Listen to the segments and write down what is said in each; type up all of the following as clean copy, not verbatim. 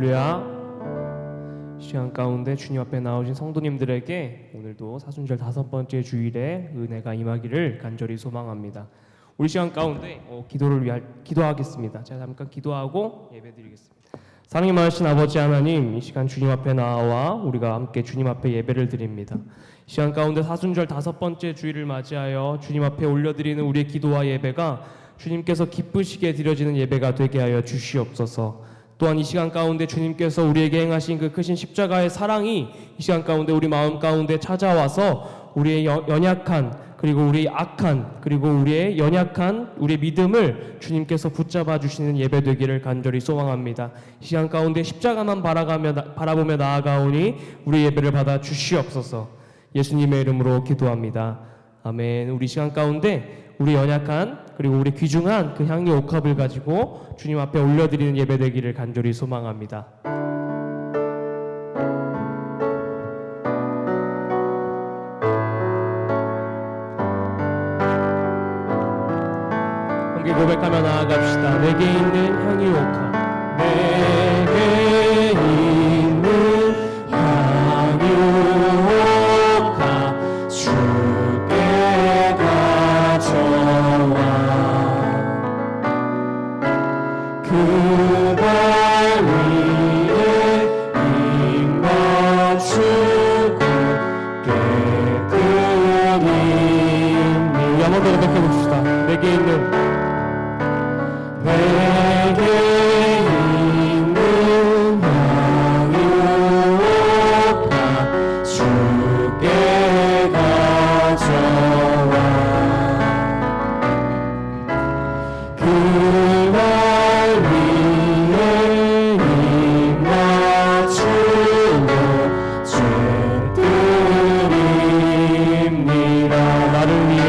할렐루야. 시간 가운데 주님 앞에 나오신 성도님들에게 오늘도 사순절 5번째 주일에 은혜가 임하기를 간절히 소망합니다. 우리 시간 가운데 기도하겠습니다. 제가 잠깐 기도하고 예배드리겠습니다. 사랑이 많으신 아버지 하나님, 이 시간 주님 앞에 나와 우리가 함께 주님 앞에 예배를 드립니다. 시간 가운데 사순절 5번째 주일을 맞이하여 주님 앞에 올려드리는 우리의 기도와 예배가 주님께서 기쁘시게 드려지는 예배가 되게 하여 주시옵소서. 또한 이 시간 가운데 주님께서 우리에게 행하신 그 크신 십자가의 사랑이 이 시간 가운데 우리 마음 가운데 찾아와서 우리의 연약한 그리고 우리의 악한 그리고 우리의 연약한 우리의 믿음을 주님께서 붙잡아 주시는 예배 되기를 간절히 소망합니다. 이 시간 가운데 십자가만 바라보며 나아가오니 우리 예배를 받아 주시옵소서. 예수님의 이름으로 기도합니다. 아멘. 우리 시간 가운데 우리 연약한 그리고 우리 귀중한 그 향유 옥합을 가지고 주님 앞에 올려드리는 예배 되기를 간절히 소망합니다. 함께 고백하며 나아갑시다. 내게 있는 향유 옥합, 내게 있는 향유 옥합 주께 가져와 그 발 위에 입 맞추고 깨끗이니 우리 한번 더 고백해봅시다. 내게 있는 향유 옥합 주께 가져와 그 발 위에 입 맞추고 죄드립니다. 나를 위해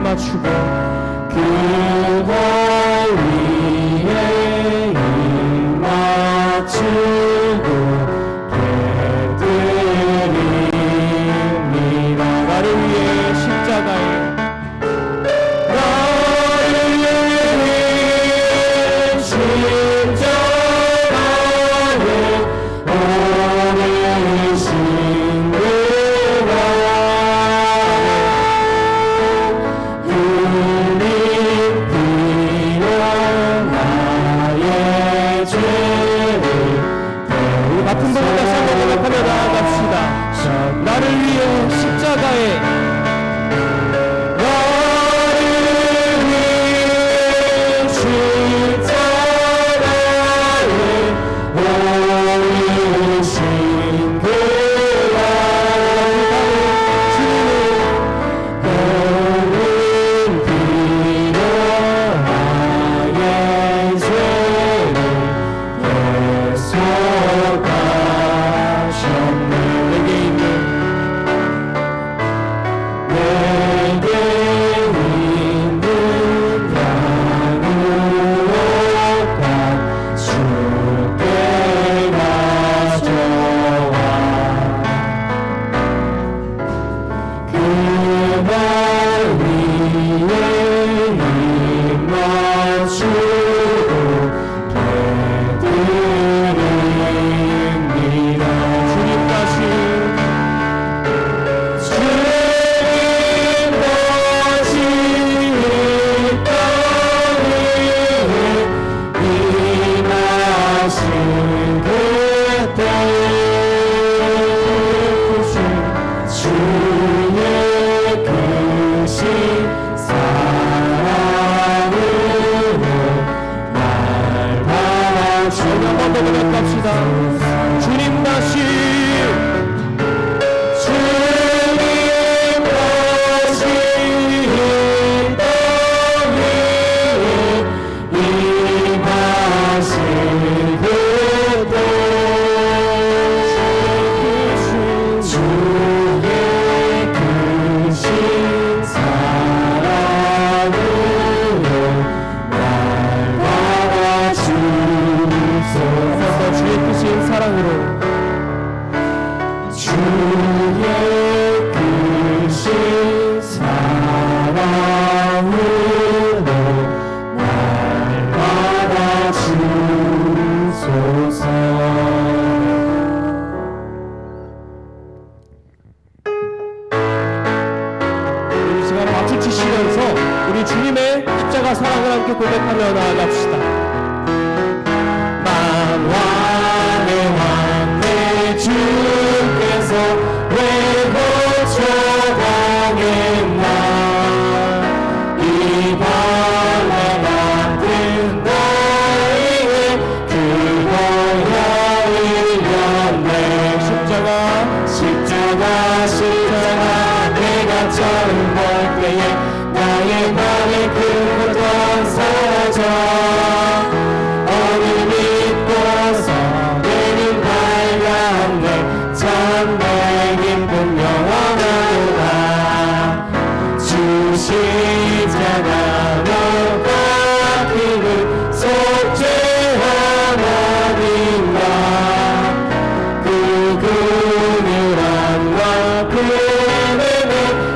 맞추고 그 발 위에 입 맞추고 깨드립니다. 나를 위해 십자가에 나를 위해 십자가에 오르신 그가 흘린 치시면서 우리 주님의 십자가 사랑을 함께 고백하며 나아갑시다. 만왕의 왕 내 주께서 왜 고쳐당했나 이 벌레 같은 너희의 그 고향을 연내 십자가 내가 처음 볼 때에 나의 맘의 큰 고통 사라져 오늘 믿고서 내는 밝았네 참내 기쁨 영원하도다 주 십자가 너가 기름 속죄한 어딘가 그 그늘한 그에는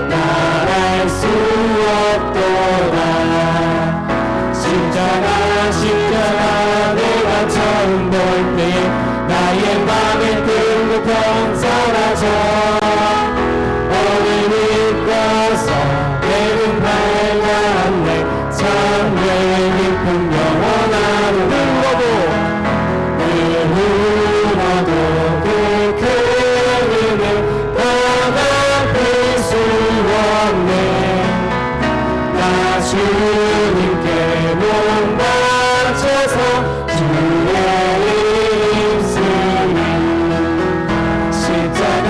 말할 수 없도다 십자가 내가 처음 볼 때에 나의 맘의 큰 고통 사라져 오늘 믿고서 내는 밝았네 참내 기쁨 영원하도다 늘 울어도 그 그림을 바닥을 수 없네 나 주님께 몸 바쳐서 주의 입술이 십자가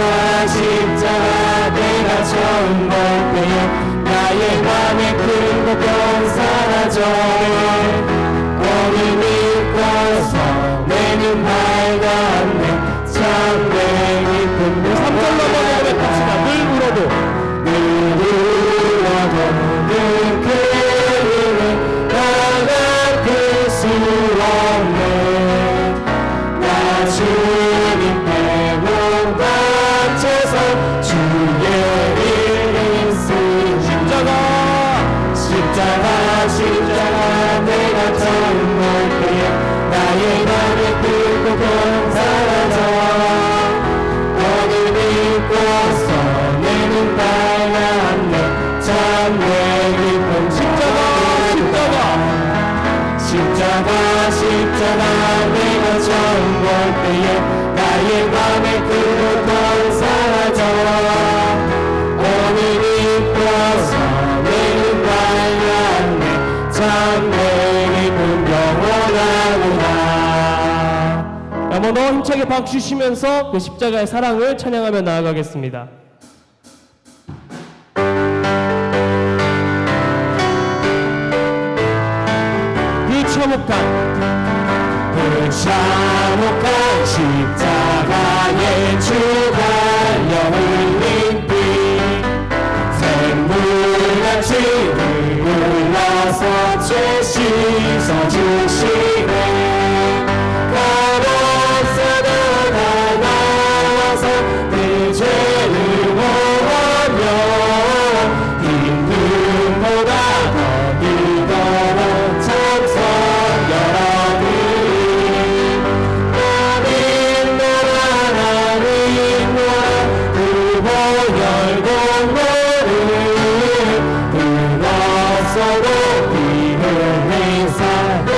내가 처음 볼 때에 나의 맘의 큰 고통 사라져 오늘 믿고서 내는 밝았네 참내 기쁨 3절로 한번 고백합시다. 늘 울어도 늘 울어도 그 그림을 바닥을 수 없네 나 주님께 몸 바쳐서 주의 이름 쓰니 십자가 내가 처음 볼 때에 나의 맘의 큰 고통 사라져 오늘 믿고서 내는 밝았네 참내 기쁨 십자가 내가 처음 볼 때에 나의 맘의 큰 고통 사라져 오늘 믿고서 내는 밝았네 참내 기쁨 영원하구나 한번 더 힘차게 박수 주시면서 그 십자가의 사랑을 찬양하며 나아가겠습니다. 그 참혹한 십자가의 주 달려 흘린 피 샘물같이 흘러서 죄 씻어 주시네 값없어도 다 나와서 내 죄를 모으며 힘듦보다 더 이더러 참선 서로 비 흘린 사도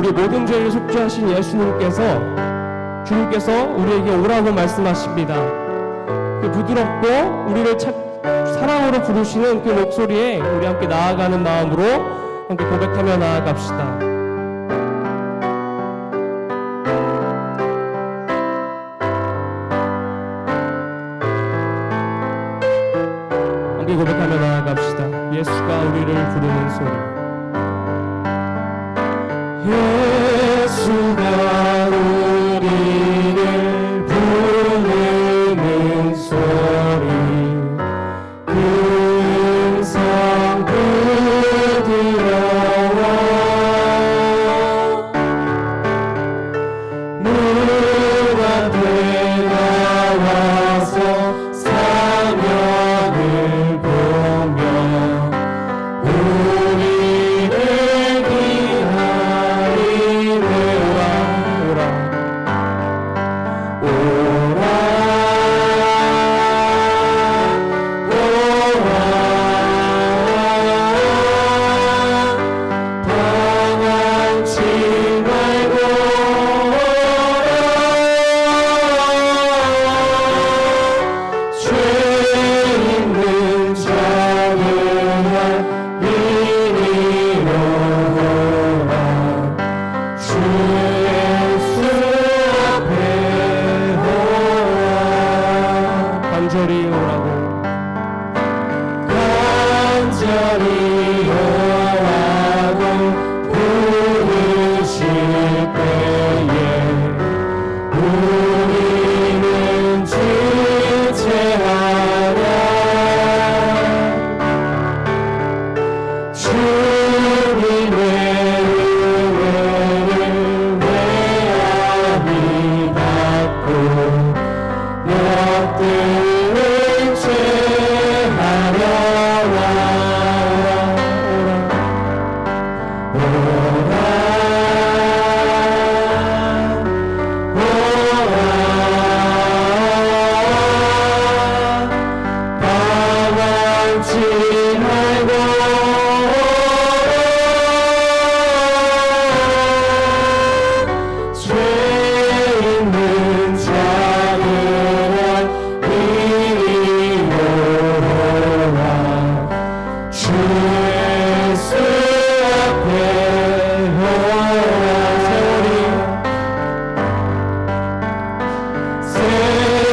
우리 모든 죄를 속죄하신 주님께서 우리에게 오라고 말씀하십니다. 그 부드럽고 우리를 사랑으로 부르시는 그 목소리에 우리 함께 나아가는 마음으로 함께 고백하며 나아갑시다. 함께 고백하며 나아갑시다. 예수가 우리를 부르는 소리. 예수가 우리를 부르는 소리 그 음성 부드러워 문 앞에 나와서 사면을 보며 우리를 기다리네. 당황치 말고 죄 있는 자들아 이리로 오라. 주 예수 앞에 오라. 간절히 오라고 간절히 오라고 부르실 때에 우리는 지체하랴. 주님의 은혜를 외아리 받고 너들을 죄하려라. 당황치 말고 죄 있는 자들아 이리 오라. 주 예수 앞에 오라.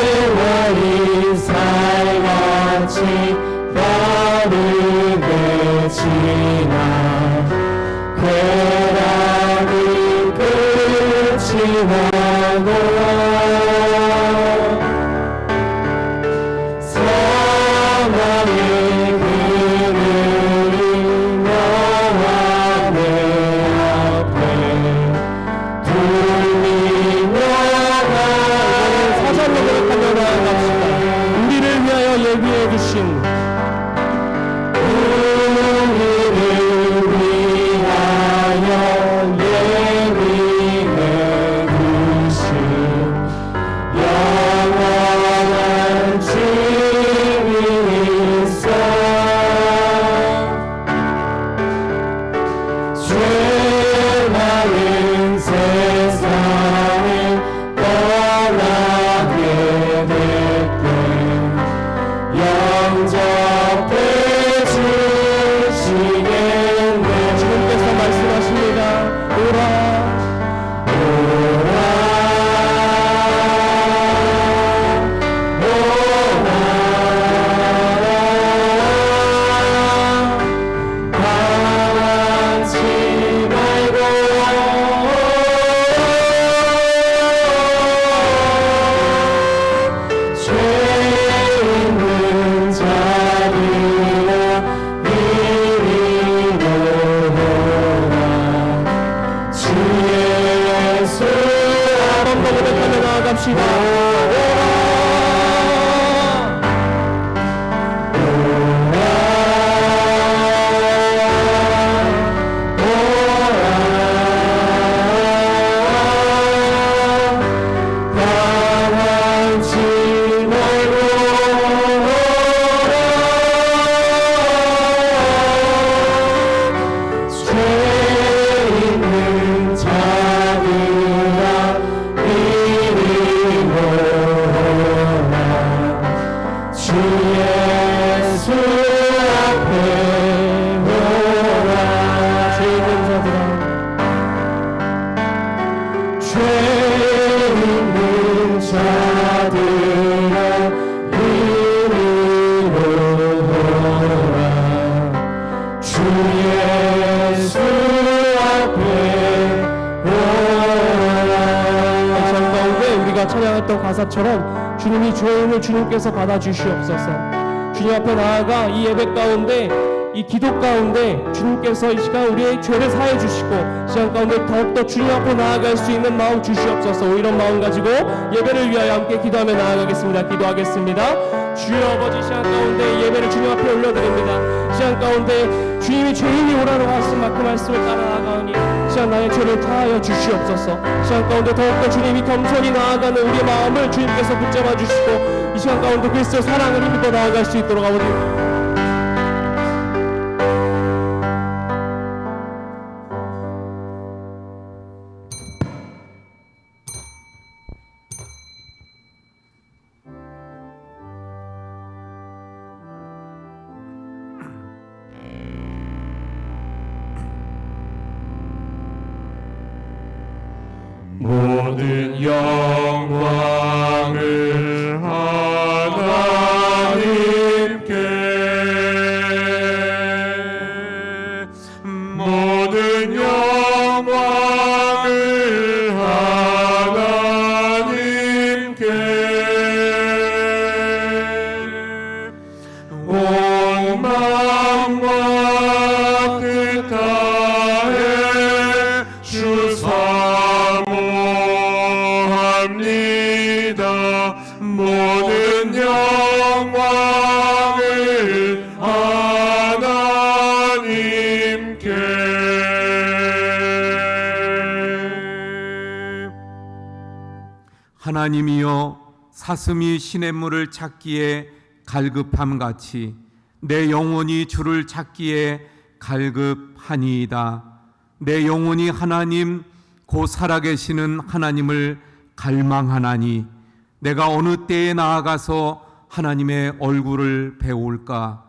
세월이 살같이 빠르게 지나 쾌락이 끝이 나고 사망의 그늘이 너와 내 앞에 들리며 사절로 고백하며 나아갑시다. 우리를 위하여 예비해 주신 우리를 위하여 예비해 주신 영원한 집이 있어. 죄 많은 세상을 떠나게 될 때 영접해 주시겠네. 주님께서 말씀하십니다. 오라 당황치 말고 죄 있는 자 예수 앞에 오라. 죄 있는 자들아 죄 있는 자들아 이리로 오라. 주 예수 앞에 오라. 참 가운데 우리가 찬양했던 가사처럼 주님이 죄인을 주님께서 받아주시옵소서. 주님 앞에 나아가 이 예배 가운데 이 기도 가운데 주님께서 이 시간 우리의 죄를 사해 주시고 시간 가운데 더욱더 주님 앞에 나아갈 수 있는 마음 주시옵소서. 이런 마음 가지고 예배를 위하여 함께 기도하며 나아가겠습니다. 기도하겠습니다. 주여 아버지, 시간 가운데 예배를 주님 앞에 올려드립니다. 시간 가운데 주님이 죄인이 오라고 하신 그 말씀을 따라 나아가오니 시간 나의 죄를 다하여 주시옵소서. 시간 가운데 더욱더 주님이 겸손히 나아가는 우리의 마음을 주님께서 붙잡아 주시고 이 시간 가운데 그리스도의 사랑을 힘입어 나아갈 수 있도록 아버지 모든 영광을 하나님께, 모든 영광을 하나님께, 온 마음과 뜻 다해 주 사모합니다. 모든 영광을 하나님께. 하나님이여, 사슴이 시냇물을 찾기에 갈급함같이 내 영혼이 주를 찾기에 갈급하니이다. 내 영혼이 하나님 곧 살아계시는 하나님을 갈망하나니 내가 어느 때에 나아가서 하나님의 얼굴을 배울까?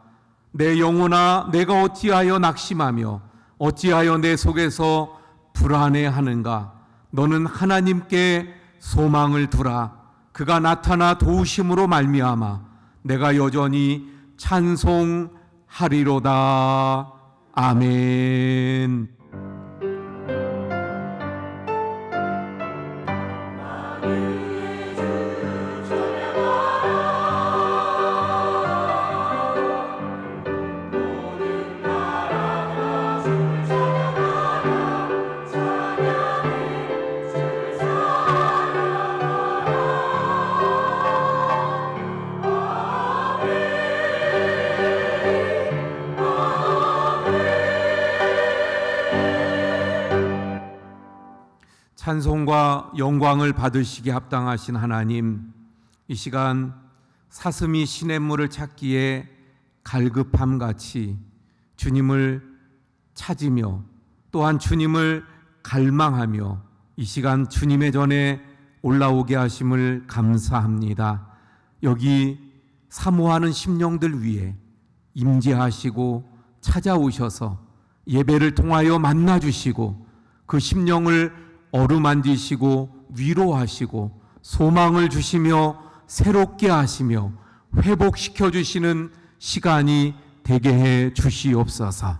내 영혼아, 내가 어찌하여 낙심하며 어찌하여 내 속에서 불안해하는가? 너는 하나님께 소망을 두라. 그가 나타나 도우심으로 말미암아 내가 여전히 찬송하리로다. 아멘. 찬송과 영광을 받으시기에 합당하신 하나님, 이 시간 사슴이 시냇물을 찾기에 갈급함같이 주님을 찾으며 또한 주님을 갈망하며 이 시간 주님의 전에 올라오게 하심을 감사합니다. 여기 사모하는 심령들 위해 임재하시고 찾아오셔서 예배를 통하여 만나주시고 그 심령을 어루만지시고 위로하시고 소망을 주시며 새롭게 하시며 회복시켜 주시는 시간이 되게 해 주시옵소서.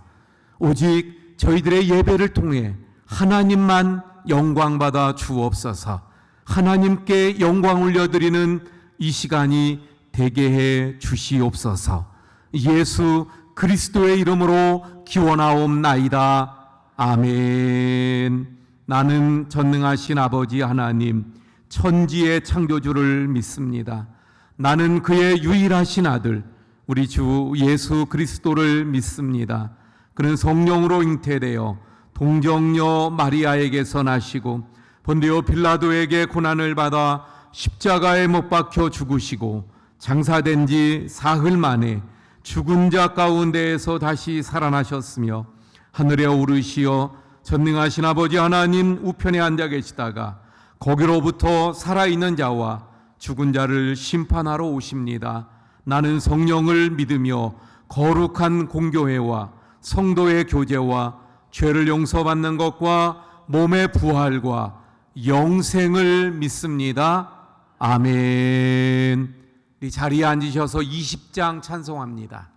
오직 저희들의 예배를 통해 하나님만 영광받아 주옵소서. 하나님께 영광 올려드리는 이 시간이 되게 해 주시옵소서. 예수 그리스도의 이름으로 기원하옵나이다. 아멘. 나는 전능하신 아버지 하나님, 천지의 창조주를 믿습니다. 나는 그의 유일하신 아들, 우리 주 예수 그리스도를 믿습니다. 그는 성령으로 잉태되어 동정녀 마리아에게서 나시고 본디오 빌라도에게 고난을 받아 십자가에 못 박혀 죽으시고 장사된 지 사흘 만에 죽은 자 가운데에서 다시 살아나셨으며 하늘에 오르시어 전능하신 아버지 하나님 우편에 앉아 계시다가 거기로부터 살아있는 자와 죽은 자를 심판하러 오십니다. 나는 성령을 믿으며 거룩한 공교회와 성도의 교제와 죄를 용서받는 것과 몸의 부활과 영생을 믿습니다. 아멘. 이 자리에 앉으셔서 20장 찬송합니다.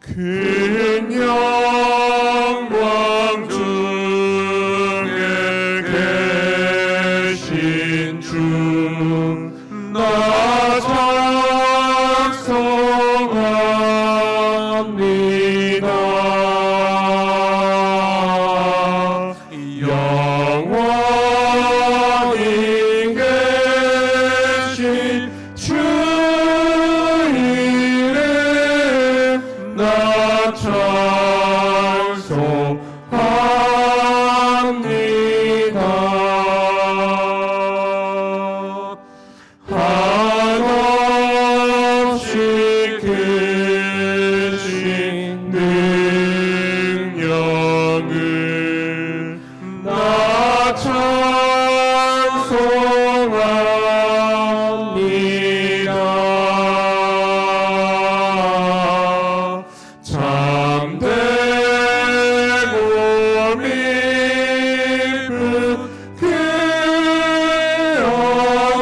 큰 영광 중에 계신 주 나 찬송합니다. 영원히 계신 주 이름 나 찬송합니다. 한없이 크신 능력을 나 찬송합니다. 참되고 깊은 그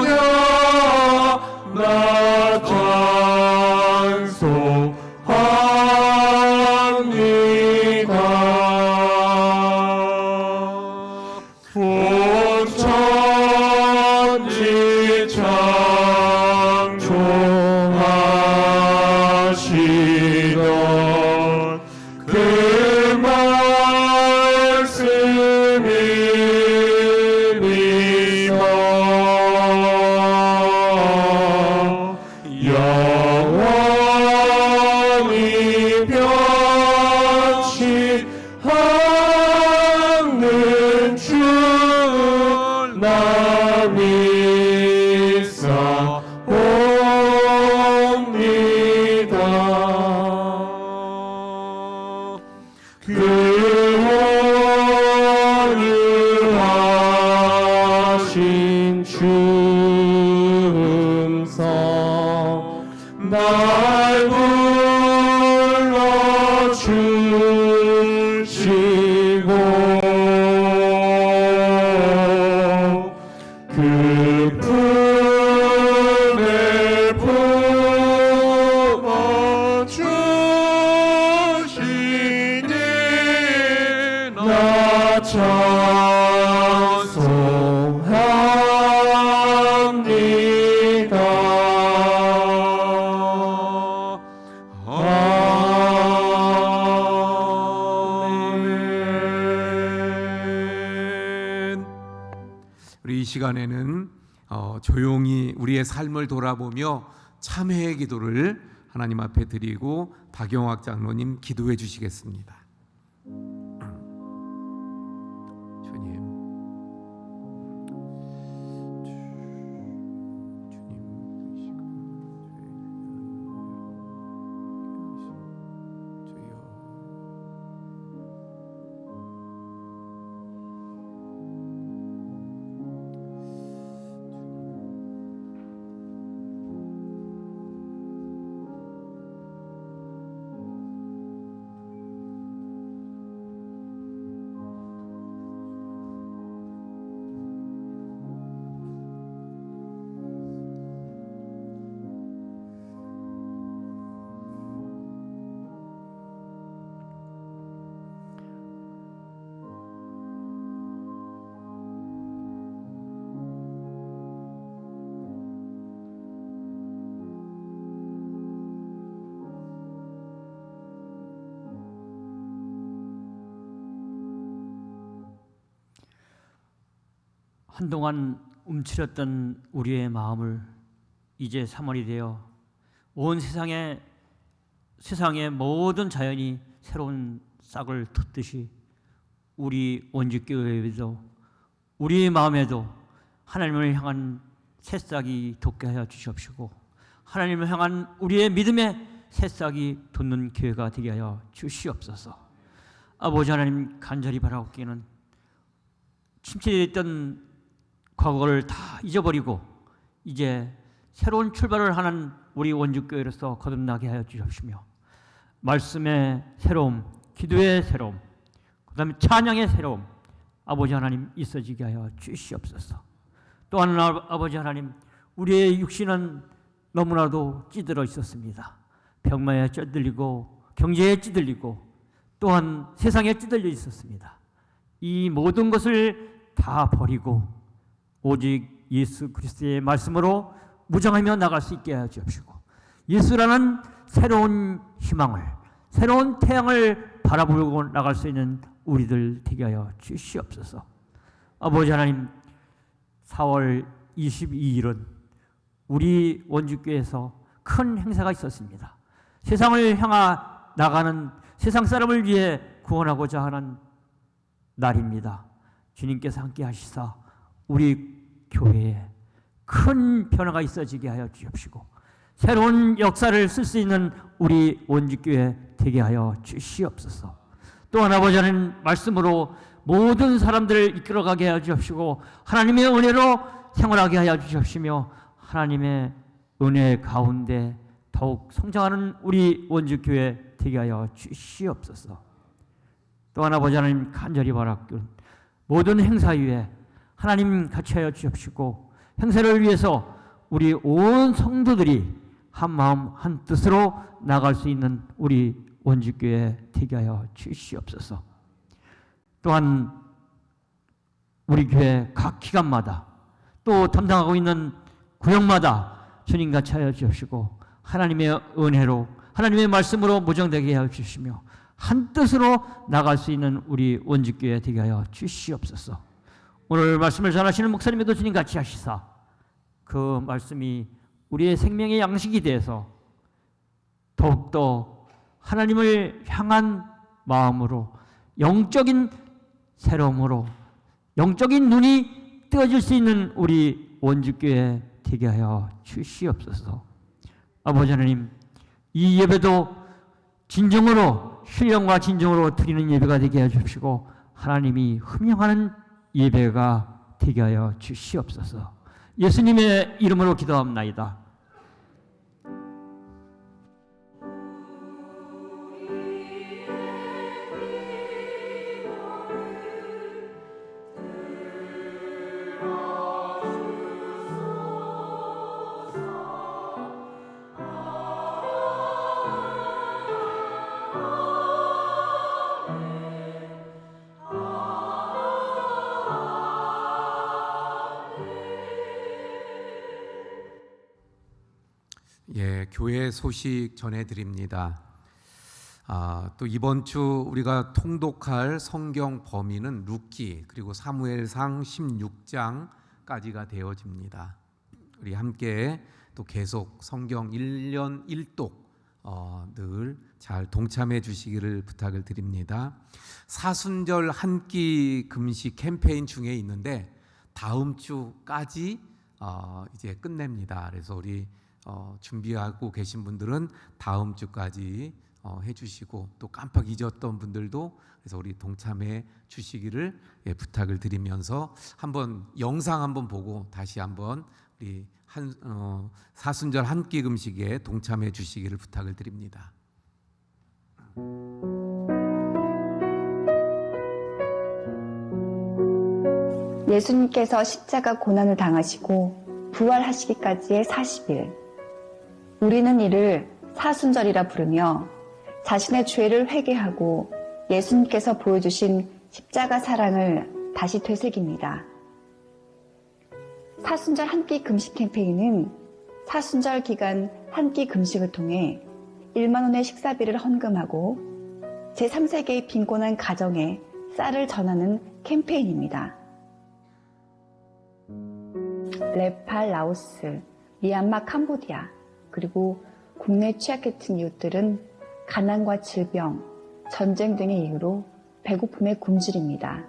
언약 나 찬송합니다. 온 천지 창조하시던 그 말씀을 믿어 영원히 변치 않는 주 나 믿사옵니다. 그 원유하신 춤성 날 불러주시고 그 품에 품어주시니 나 찬송합니다. 아멘. 우리 이 시간에는 조용히 우리의 삶을 돌아보며 참회의 기도를 하나님 앞에 드리고 박영학 장로님 기도해 주시겠습니다. 주님, 한동안 움츠렸던 우리의 마음을 이제 3월이 되어 온 세상의 모든 자연이 새로운 싹을 텄듯이 우리 원주교회에도 우리 마음에도 하나님을 향한 새싹이 돋게 하여 주시옵시고 하나님을 향한 우리의 믿음의 새싹이 돋는 교회가 되게 하여 주시옵소서. 아버지 하나님, 간절히 바라옵기는 침체됐던 과거를 다 잊어버리고 이제 새로운 출발을 하는 우리 원주교회로서 거듭나게 하여 주시옵시며 말씀의 새로움, 기도의 새로움, 그 다음에 찬양의 새로움 아버지 하나님 있어지게 하여 주시옵소서. 또한 아버지 하나님, 우리의 육신은 너무나도 찌들어 있었습니다. 병마에 찌들리고 경제에 찌들리고 또한 세상에 찌들려 있었습니다. 이 모든 것을 다 버리고 오직 예수 그리스도의 말씀으로 무장하며 나갈 수 있게 하여 주옵시고 예수라는 새로운 희망을, 새로운 태양을 바라보고 나갈 수 있는 우리들 되게 하여 주시옵소서. 아버지 하나님, 4월 22일은 우리 원주교회에서 큰 행사가 있었습니다. 세상을 향해 나가는 세상 사람을 위해 구원하고자 하는 날입니다. 주님께서 함께 하시사 우리 교회에 큰 변화가 있어지게 하여 주옵시고 새로운 역사를 쓸 수 있는 우리 원주교회 되게 하여 주시옵소서. 또한 아버지 하나님 말씀으로 모든 사람들을 이끌어가게 하여 주옵시고 하나님의 은혜로 생활하게 하여 주옵시며 하나님의 은혜 가운데 더욱 성장하는 우리 원주교회 되게 하여 주시옵소서. 또한 아버지 하나님 간절히 바라옵기는 모든 행사 위에 하나님 같이 하여 주옵시고 행사를 위해서 우리 온 성도들이 한 마음 한 뜻으로 나갈 수 있는 우리 원주교회 되게 하여 주시옵소서. 또한 우리 교회 각 기관마다 또 담당하고 있는 구역마다 주님 같이 하여 주옵시고 하나님의 은혜로 하나님의 말씀으로 무정되게 하여 주시며 한 뜻으로 나갈 수 있는 우리 원주교회 되게 하여 주시옵소서. 오늘 말씀을 전하시는 목사님에도 주님 같이 하시사 그 말씀이 우리의 생명의 양식이 되어서 더욱더 하나님을 향한 마음으로 영적인 새로움으로 영적인 눈이 뜨어질 수 있는 우리 원주교회 되게 하여 주시옵소서. 아버지 하나님, 이 예배도 진정으로 신령과 진정으로 드리는 예배가 되게 하여 주시고 하나님이 흠명하는 예배가 되게 하여 주시옵소서. 예수님의 이름으로 기도합나이다. 예, 교회 소식 전해드립니다. 또 이번 주 우리가 통독할 성경 범위는 룻기 그리고 사무엘상 16장까지가 되어집니다. 우리 함께 또 계속 성경 1년 1독 늘 잘 동참해 주시기를 부탁을 드립니다. 사순절 한 끼 금식 캠페인 중에 있는데 다음 주까지 이제 끝냅니다. 그래서 우리 준비하고 계신 분들은 다음 주까지 해주시고 또 깜빡 잊었던 분들도 그래서 우리 동참해 주시기를 부탁을 드리면서 한번 영상 한번 보고 다시 한번 우리 사순절 한 끼 금식에 동참해 주시기를 부탁을 드립니다. 예수님께서 십자가 고난을 당하시고 부활하시기까지의 40일, 우리는 이를 사순절이라 부르며 자신의 죄를 회개하고 예수님께서 보여주신 십자가 사랑을 다시 되새깁니다. 사순절 한 끼 금식 캠페인은 사순절 기간 한 끼 금식을 통해 1만 원의 식사비를 헌금하고 제3세계의 빈곤한 가정에 쌀을 전하는 캠페인입니다. 네팔, 라오스, 미얀마, 캄보디아 그리고 국내 취약계층 이웃들은 가난과 질병, 전쟁 등의 이유로 배고픔에 굶주립니다.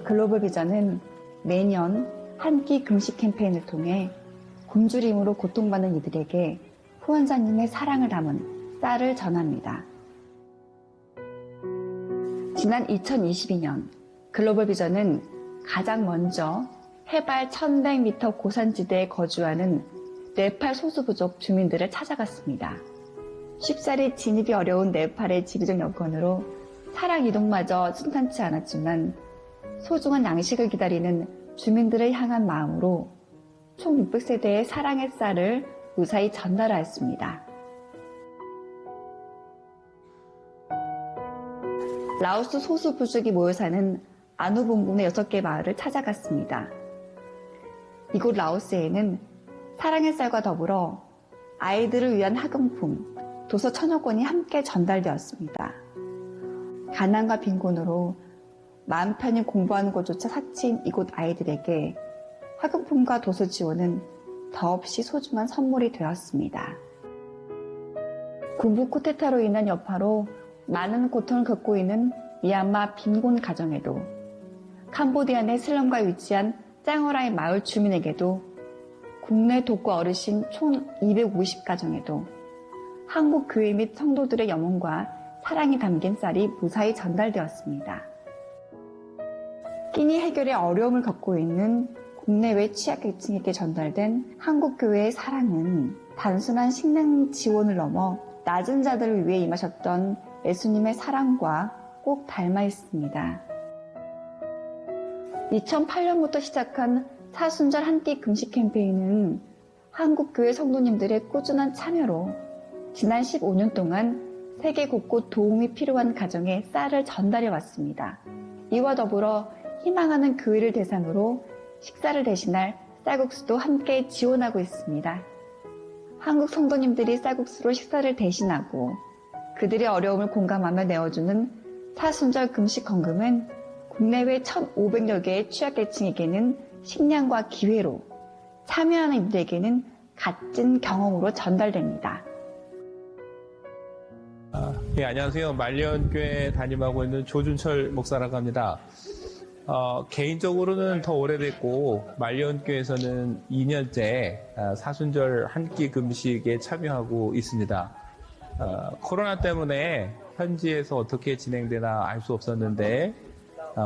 글로벌 비전은 매년 한 끼 금식 캠페인을 통해 굶주림으로 고통받는 이들에게 후원자님의 사랑을 담은 쌀을 전합니다. 지난 2022년 글로벌 비전은 가장 먼저 해발 1100m 고산지대에 거주하는 네팔 소수부족 주민들을 찾아갔습니다. 쉽사리 진입이 어려운 네팔의 지리적 여건으로 차량 이동마저 순탄치 않았지만 소중한 양식을 기다리는 주민들을 향한 마음으로 총 600세대의 사랑의 쌀을 무사히 전달하였습니다. 라오스 소수부족이 모여 사는 아누봉군의 6개 마을을 찾아갔습니다. 이곳 라오스에는 사랑의 쌀과 더불어 아이들을 위한 학용품, 도서 1000여 권이 함께 전달되었습니다. 가난과 빈곤으로 마음 편히 공부하는 것조차 사치인 이곳 아이들에게 학용품과 도서 지원은 더없이 소중한 선물이 되었습니다. 군부 쿠데타로 인한 여파로 많은 고통을 겪고 있는 미얀마 빈곤 가정에도, 캄보디아 내 슬럼가에 위치한 짱어라이 마을 주민에게도, 국내 독거 어르신 총 250가정에도 한국 교회 및 성도들의 염원과 사랑이 담긴 쌀이 무사히 전달되었습니다. 끼니 해결에 어려움을 겪고 있는 국내외 취약계층에게 전달된 한국교회의 사랑은 단순한 식량 지원을 넘어 낮은 자들을 위해 임하셨던 예수님의 사랑과 꼭 닮아 있습니다. 2008년부터 시작한 사순절 한 끼 금식 캠페인은 한국교회 성도님들의 꾸준한 참여로 지난 15년 동안 세계 곳곳 도움이 필요한 가정에 쌀을 전달해 왔습니다. 이와 더불어 희망하는 교회를 대상으로 식사를 대신할 쌀국수도 함께 지원하고 있습니다. 한국 성도님들이 쌀국수로 식사를 대신하고 그들의 어려움을 공감하며 내어주는 사순절 금식 헌금은 국내외 1,500여 개의 취약계층에게는 식량과 기회로, 참여하는 이들에게는 값진 경험으로 전달됩니다. 예, 안녕하세요. 말년교회 담임하고 있는 조준철 목사라고 합니다. 개인적으로는 더 오래됐고 말년교회에서는 2년째 사순절 한 끼 금식에 참여하고 있습니다. 코로나 때문에 현지에서 어떻게 진행되나 알 수 없었는데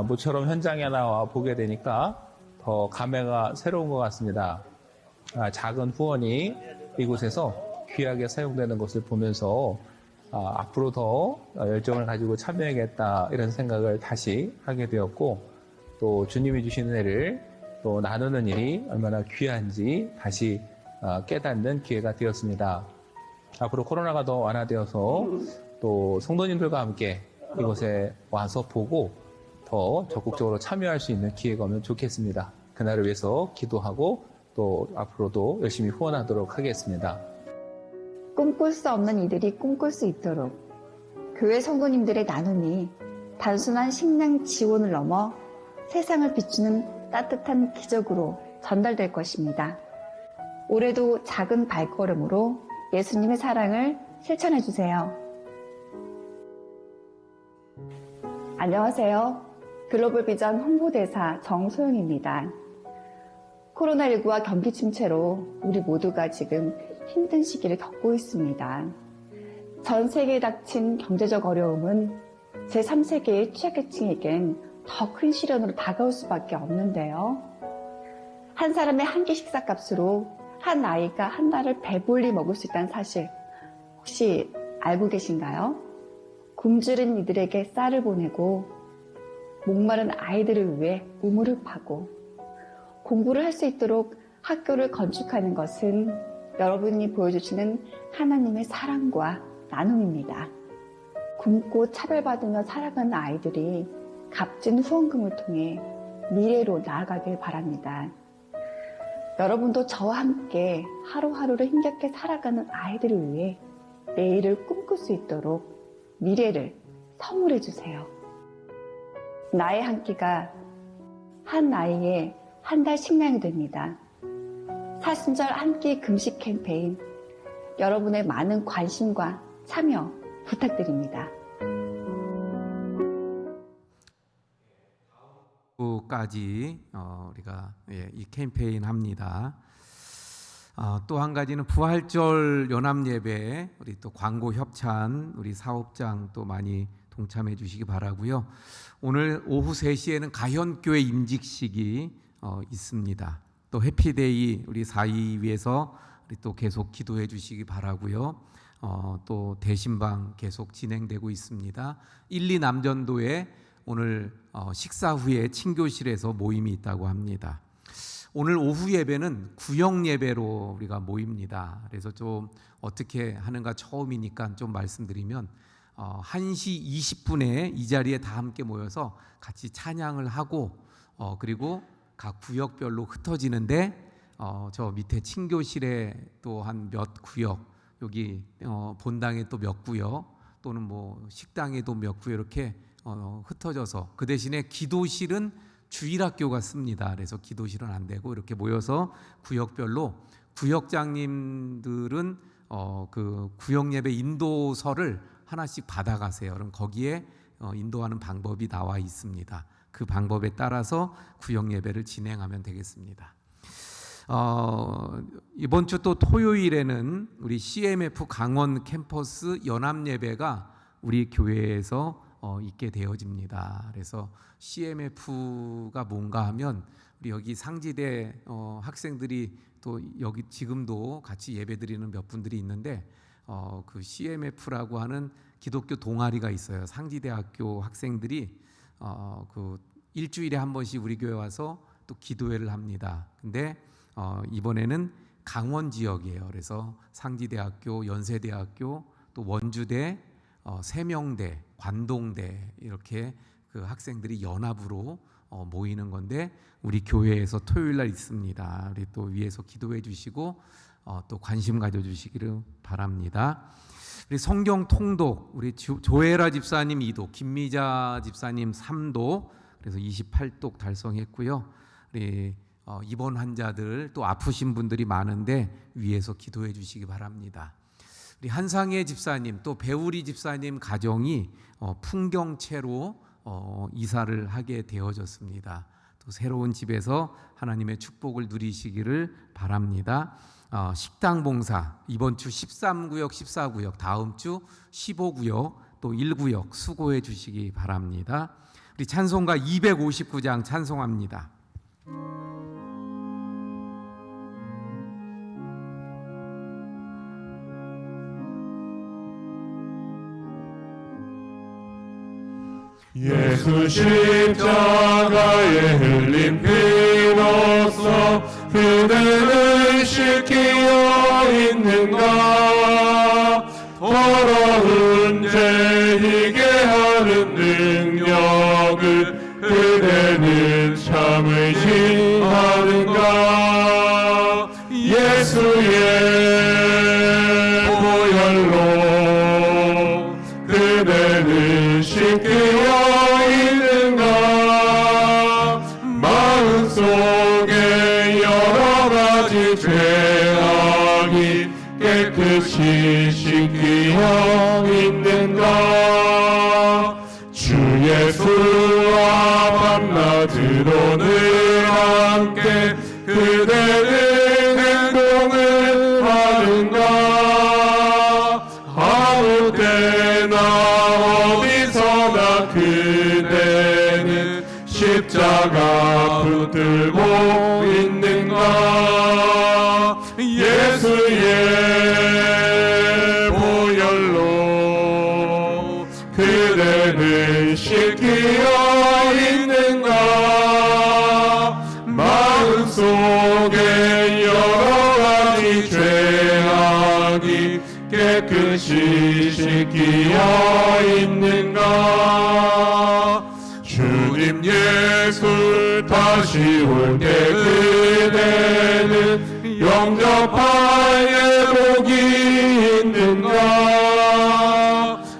모처럼 현장에 나와 보게 되니까 더 감회가 새로운 것 같습니다. 작은 후원이 이곳에서 귀하게 사용되는 것을 보면서 앞으로 더 열정을 가지고 참여해야겠다 이런 생각을 다시 하게 되었고, 또 주님이 주시는 애를 또 나누는 일이 얼마나 귀한지 다시 깨닫는 기회가 되었습니다. 앞으로 코로나가 더 완화되어서 또 성도님들과 함께 이곳에 와서 보고 더 적극적으로 참여할 수 있는 기회가 오면 좋겠습니다. 그날을 위해서 기도하고 또 앞으로도 열심히 후원하도록 하겠습니다. 꿈꿀 수 없는 이들이 꿈꿀 수 있도록 교회 성도님들의 나눔이 단순한 식량 지원을 넘어 세상을 비추는 따뜻한 기적으로 전달될 것입니다. 올해도 작은 발걸음으로 예수님의 사랑을 실천해 주세요. 안녕하세요. 글로벌 비전 홍보대사 정소영입니다. 코로나19와 경기 침체로 우리 모두가 지금 힘든 시기를 겪고 있습니다. 전 세계에 닥친 경제적 어려움은 제3세계의 취약계층에겐 더 큰 시련으로 다가올 수밖에 없는데요. 한 사람의 한 끼 식사값으로 한 아이가 한 달을 배불리 먹을 수 있다는 사실 혹시 알고 계신가요? 굶주린 이들에게 쌀을 보내고 목마른 아이들을 위해 우물을 파고 공부를 할 수 있도록 학교를 건축하는 것은 여러분이 보여주시는 하나님의 사랑과 나눔입니다. 굶고 차별받으며 살아가는 아이들이 값진 후원금을 통해 미래로 나아가길 바랍니다. 여러분도 저와 함께 하루하루를 힘겹게 살아가는 아이들을 위해 내일을 꿈꿀 수 있도록 미래를 선물해 주세요. 나의 한 끼가 한 아이의 한 달 식량이 됩니다. 사순절 한 끼 금식 캠페인, 여러분의 많은 관심과 참여 부탁드립니다. 까지 우리가 이 캠페인 합니다. 또 한 가지는 부활절 연합 예배, 우리 또 광고 협찬, 우리 사업장 또 많이 동참해 주시기 바라고요. 오늘 오후 3시에는 가현교회 임직식이 있습니다. 또 해피데이 우리 4.2위에서 우리 또 계속 기도해 주시기 바라고요. 또 대신방 계속 진행되고 있습니다. 1, 2 남전도에 오늘 식사 후에 친교실에서 모임이 있다고 합니다. 오늘 오후 예배는 구역 예배로 우리가 모입니다. 그래서 좀 어떻게 하는가 처음이니까 좀 말씀드리면 1시 20분에 이 자리에 다 함께 모여서 같이 찬양을 하고 그리고 각 구역별로 흩어지는데 저 밑에 친교실에 또 한 몇 구역, 여기 본당에 또 몇 구역, 또는 뭐 식당에도 몇 구역 이렇게 흩어져서, 그 대신에 기도실은 주일학교가 씁니다. 그래서 기도실은 안 되고 이렇게 모여서 구역별로, 구역장님들은 그 구역 예배 인도서를 하나씩 받아가세요. 그럼 거기에 인도하는 방법이 나와 있습니다. 그 방법에 따라서 구역 예배를 진행하면 되겠습니다. 이번 주 또 토요일에는 우리 CMF 강원 캠퍼스 연합 예배가 우리 교회에서 있게 되어집니다. 그래서 CMF가 뭔가 하면 우리 여기 상지대 학생들이 또 여기 지금도 같이 예배드리는 몇 분들이 있는데 그 CMF라고 하는 기독교 동아리가 있어요. 상지대학교 학생들이 그 일주일에 한 번씩 우리 교회 와서 또 기도회를 합니다. 근데 이번에는 강원 지역이에요. 그래서 상지대학교, 연세대학교, 또 원주대, 세명대, 관동대 이렇게 그 학생들이 연합으로 모이는 건데 우리 교회에서 토요일 날 있습니다. 우리 또 위에서 기도해 주시고 또 관심 가져 주시기를 바랍니다. 우리 성경 통독, 우리 조혜라 집사님 2독, 김미자 집사님 3독, 그래서 28독 달성했고요. 우리 입원 환자들 또 아프신 분들이 많은데 위에서 기도해 주시기 바랍니다. 우리 한상혜 집사님 또 배우리 집사님 가정이 풍경채로 이사를 하게 되어졌습니다. 또 새로운 집에서 하나님의 축복을 누리시기를 바랍니다. 식당 봉사 이번 주 13구역, 14구역, 다음 주 15구역, 또 1구역 수고해 주시기 바랍니다. 우리 찬송가 259장 찬송합니다. 예수 십자가에 흘린 피로써 그대를 씻기어 있는가. 더러운 죄 희게 하는 능력을 그대는 참 의지하는가. 예수의 보혈로 그대는 씻기어 속에 여러 가지 죄악이 깨끗이 씻기어 있는가. 주 예수와 밤낮으로 늘 함께 그대는 행동을 하는가. 아무 때나 어디서나 그대는 십자가 붙들고 있는가. 예수의 보혈로 그대는 씻기어 있는가. 마음속에 여러 가지 죄악이 깨끗이 씻기어 있는가. 주님 예수 다시 올 때 그대는 영접할 예복이 있는가.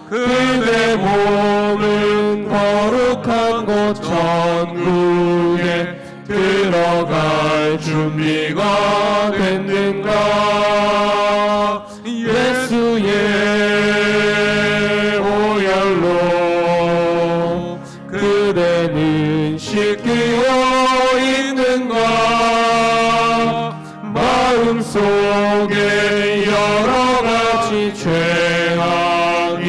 그대 몸은 거룩한 곳 천국에 들어갈 준비가 됐는가. 예수의 마음속에 여러 가지 죄악이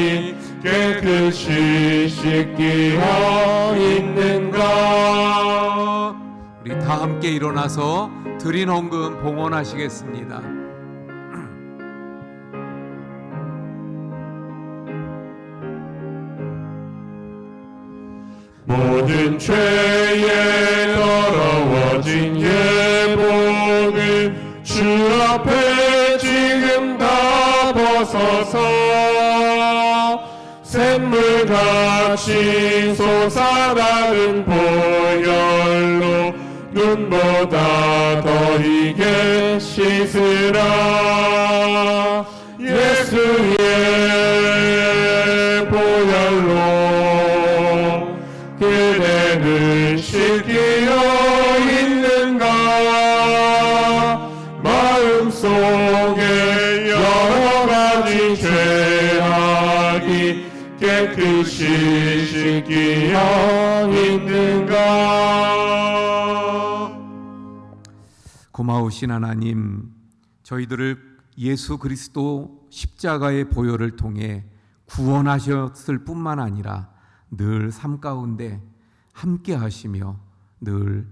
깨끗이 씻기어 있는가. 우리 다 함께 일어나서 드린 헌금 봉헌하시겠습니다. 모든 죄에 더러워진 예복을 주 앞에 지금 다 벗어서 샘물같이 솟아나는 보혈로 눈보다 더 이게 씻으라. 예수의 보혈로 그대는 씻기어 있는가. 마음속에 여러 가지 죄악이 깨끗이 씻기어 있는가. 고마우신 하나님, 저희들을 예수 그리스도 십자가의 보혈을 통해 구원하셨을 뿐만 아니라 늘 삶 가운데 함께 하시며 늘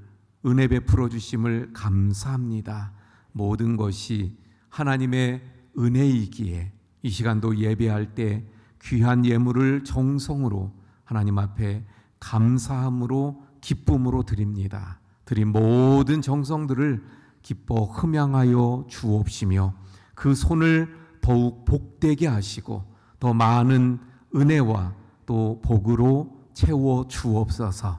은혜 베풀어 주심을 감사합니다. 모든 것이 하나님의 은혜이기에 이 시간도 예배할 때 귀한 예물을 정성으로 하나님 앞에 감사함으로 기쁨으로 드립니다. 드린 모든 정성들을 기뻐 흠양하여 주옵시며 그 손을 더욱 복되게 하시고 더 많은 은혜와 또 복으로 채워 주옵소서.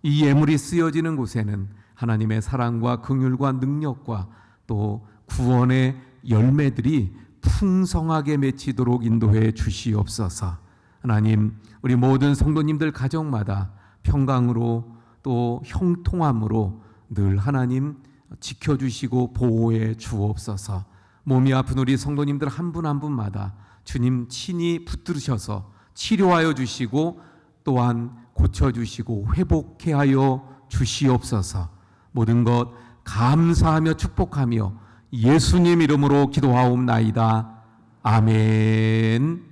이 예물이 쓰여지는 곳에는 하나님의 사랑과 긍휼과 능력과 또 구원의 열매들이 풍성하게 맺히도록 인도해 주시옵소서. 하나님, 우리 모든 성도님들 가정마다 평강으로 또 형통함으로 늘 하나님 지켜주시고 보호해 주옵소서. 몸이 아픈 우리 성도님들 한 분 한 분마다 주님 친히 붙들으셔서 치료하여 주시고 또한 고쳐주시고 회복해 하여 주시옵소서. 모든 것 감사하며 축복하며 예수님 이름으로 기도하옵나이다. 아멘.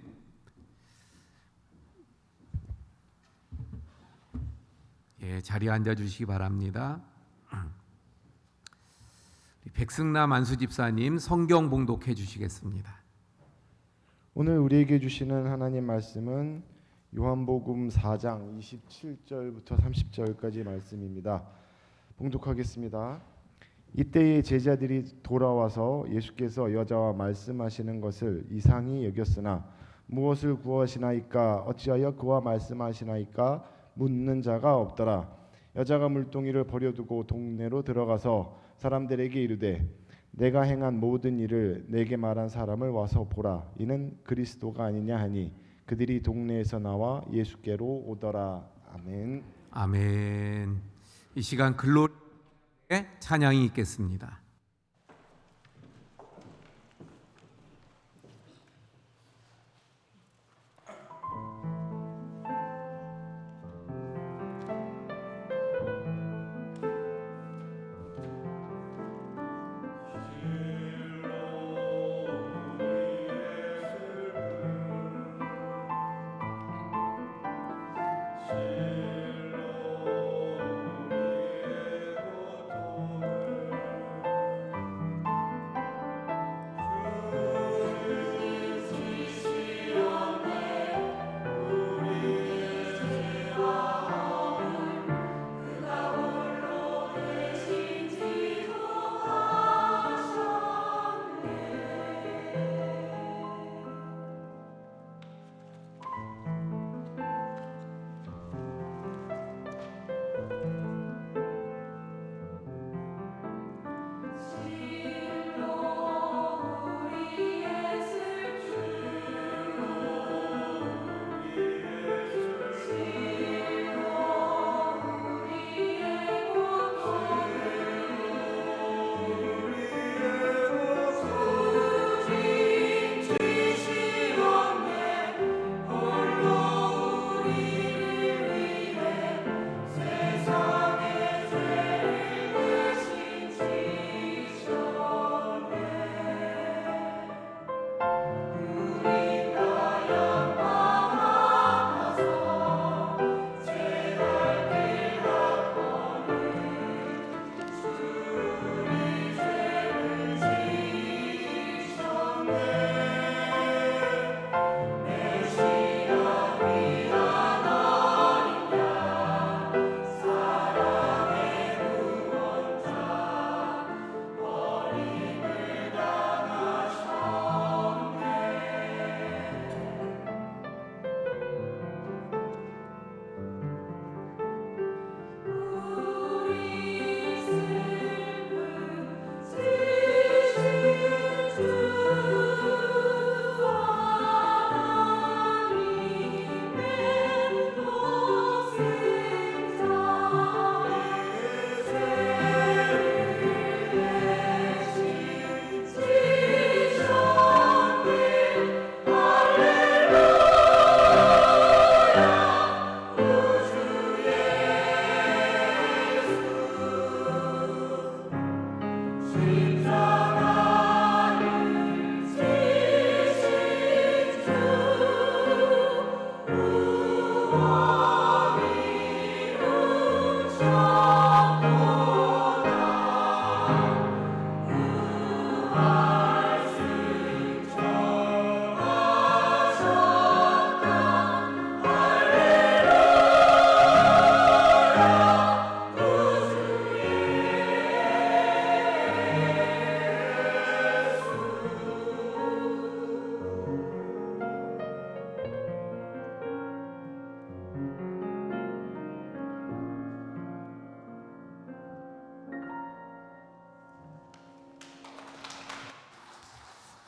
예, 자리에 앉아주시기 바랍니다. 백승남 안수집사님 성경 봉독해 주시겠습니다. 오늘 우리에게 주시는 하나님 말씀은 요한복음 4장 27절부터 30절까지 말씀입니다. 봉독하겠습니다. 이때에 제자들이 돌아와서 예수께서 여자와 말씀하시는 것을 이상히 여겼으나 무엇을 구하시나이까 어찌하여 그와 말씀하시나이까 묻는 자가 없더라. 여자가 물동이를 버려두고 동네로 들어가서 사람들에게 이르되 내가 행한 모든 일을 내게 말한 사람을 와서 보라. 이는 그리스도가 아니냐 하니 그들이 동네에서 나와 예수께로 오더라. 아멘. 아멘. 이 시간 글로리의 찬양이 있겠습니다.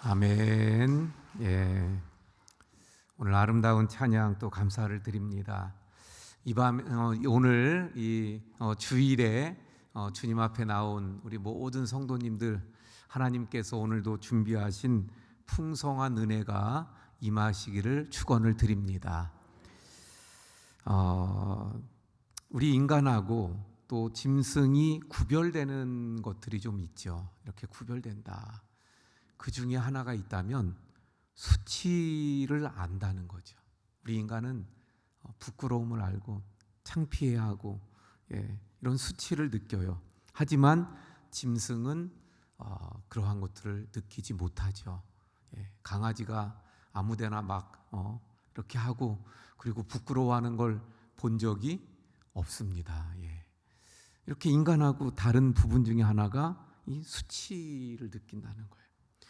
아멘. 예. 오늘 아름다운 찬양 또 감사를 드립니다. 오늘 이 주일에 주님 앞에 나온 우리 모든 성도님들, 하나님께서 오늘도 준비하신 풍성한 은혜가 임하시기를 축원을 드립니다. 우리 인간하고 또 짐승이 구별되는 것들이 좀 있죠. 이렇게 구별된다. 그 중에 하나가 있다면 수치를 안다는 거죠. 우리 인간은 부끄러움을 알고 창피해하고 이런 수치를 느껴요. 하지만 짐승은 그러한 것들을 느끼지 못하죠. 강아지가 아무데나 막 이렇게 하고 그리고 부끄러워하는 걸 본 적이 없습니다. 이렇게 인간하고 다른 부분 중에 하나가 이 수치를 느낀다는 거예요.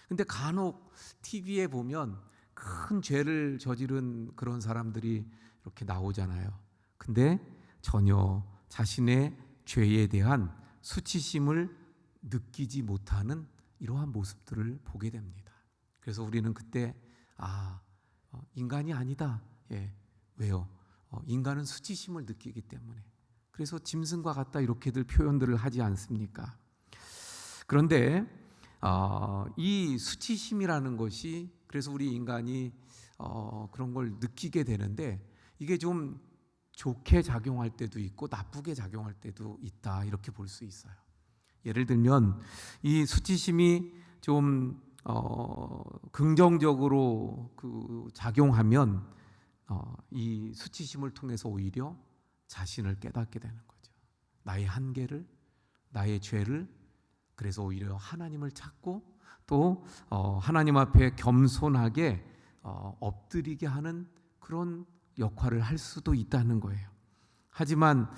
근데 간혹 TV에 보면 큰 죄를 저지른 그런 사람들이 이렇게 나오잖아요. 근데 전혀 자신의 죄에 대한 수치심을 느끼지 못하는 이러한 모습들을 보게 됩니다. 그래서 우리는 그때 인간이 아니다. 왜요? 인간은 수치심을 느끼기 때문에. 그래서 짐승과 같다 이렇게들 표현들을 하지 않습니까? 그런데 이 수치심이라는 것이, 그래서 우리 인간이 그런 걸 느끼게 되는데 이게 좀 좋게 작용할 때도 있고 나쁘게 작용할 때도 있다, 이렇게 볼 수 있어요. 예를 들면 이 수치심이 좀 긍정적으로 작용하면 이 수치심을 통해서 오히려 자신을 깨닫게 되는 거죠. 나의 한계를, 나의 죄를. 그래서 오히려 하나님을 찾고 또 하나님 앞에 겸손하게 엎드리게 하는 그런 역할을 할 수도 있다는 거예요. 하지만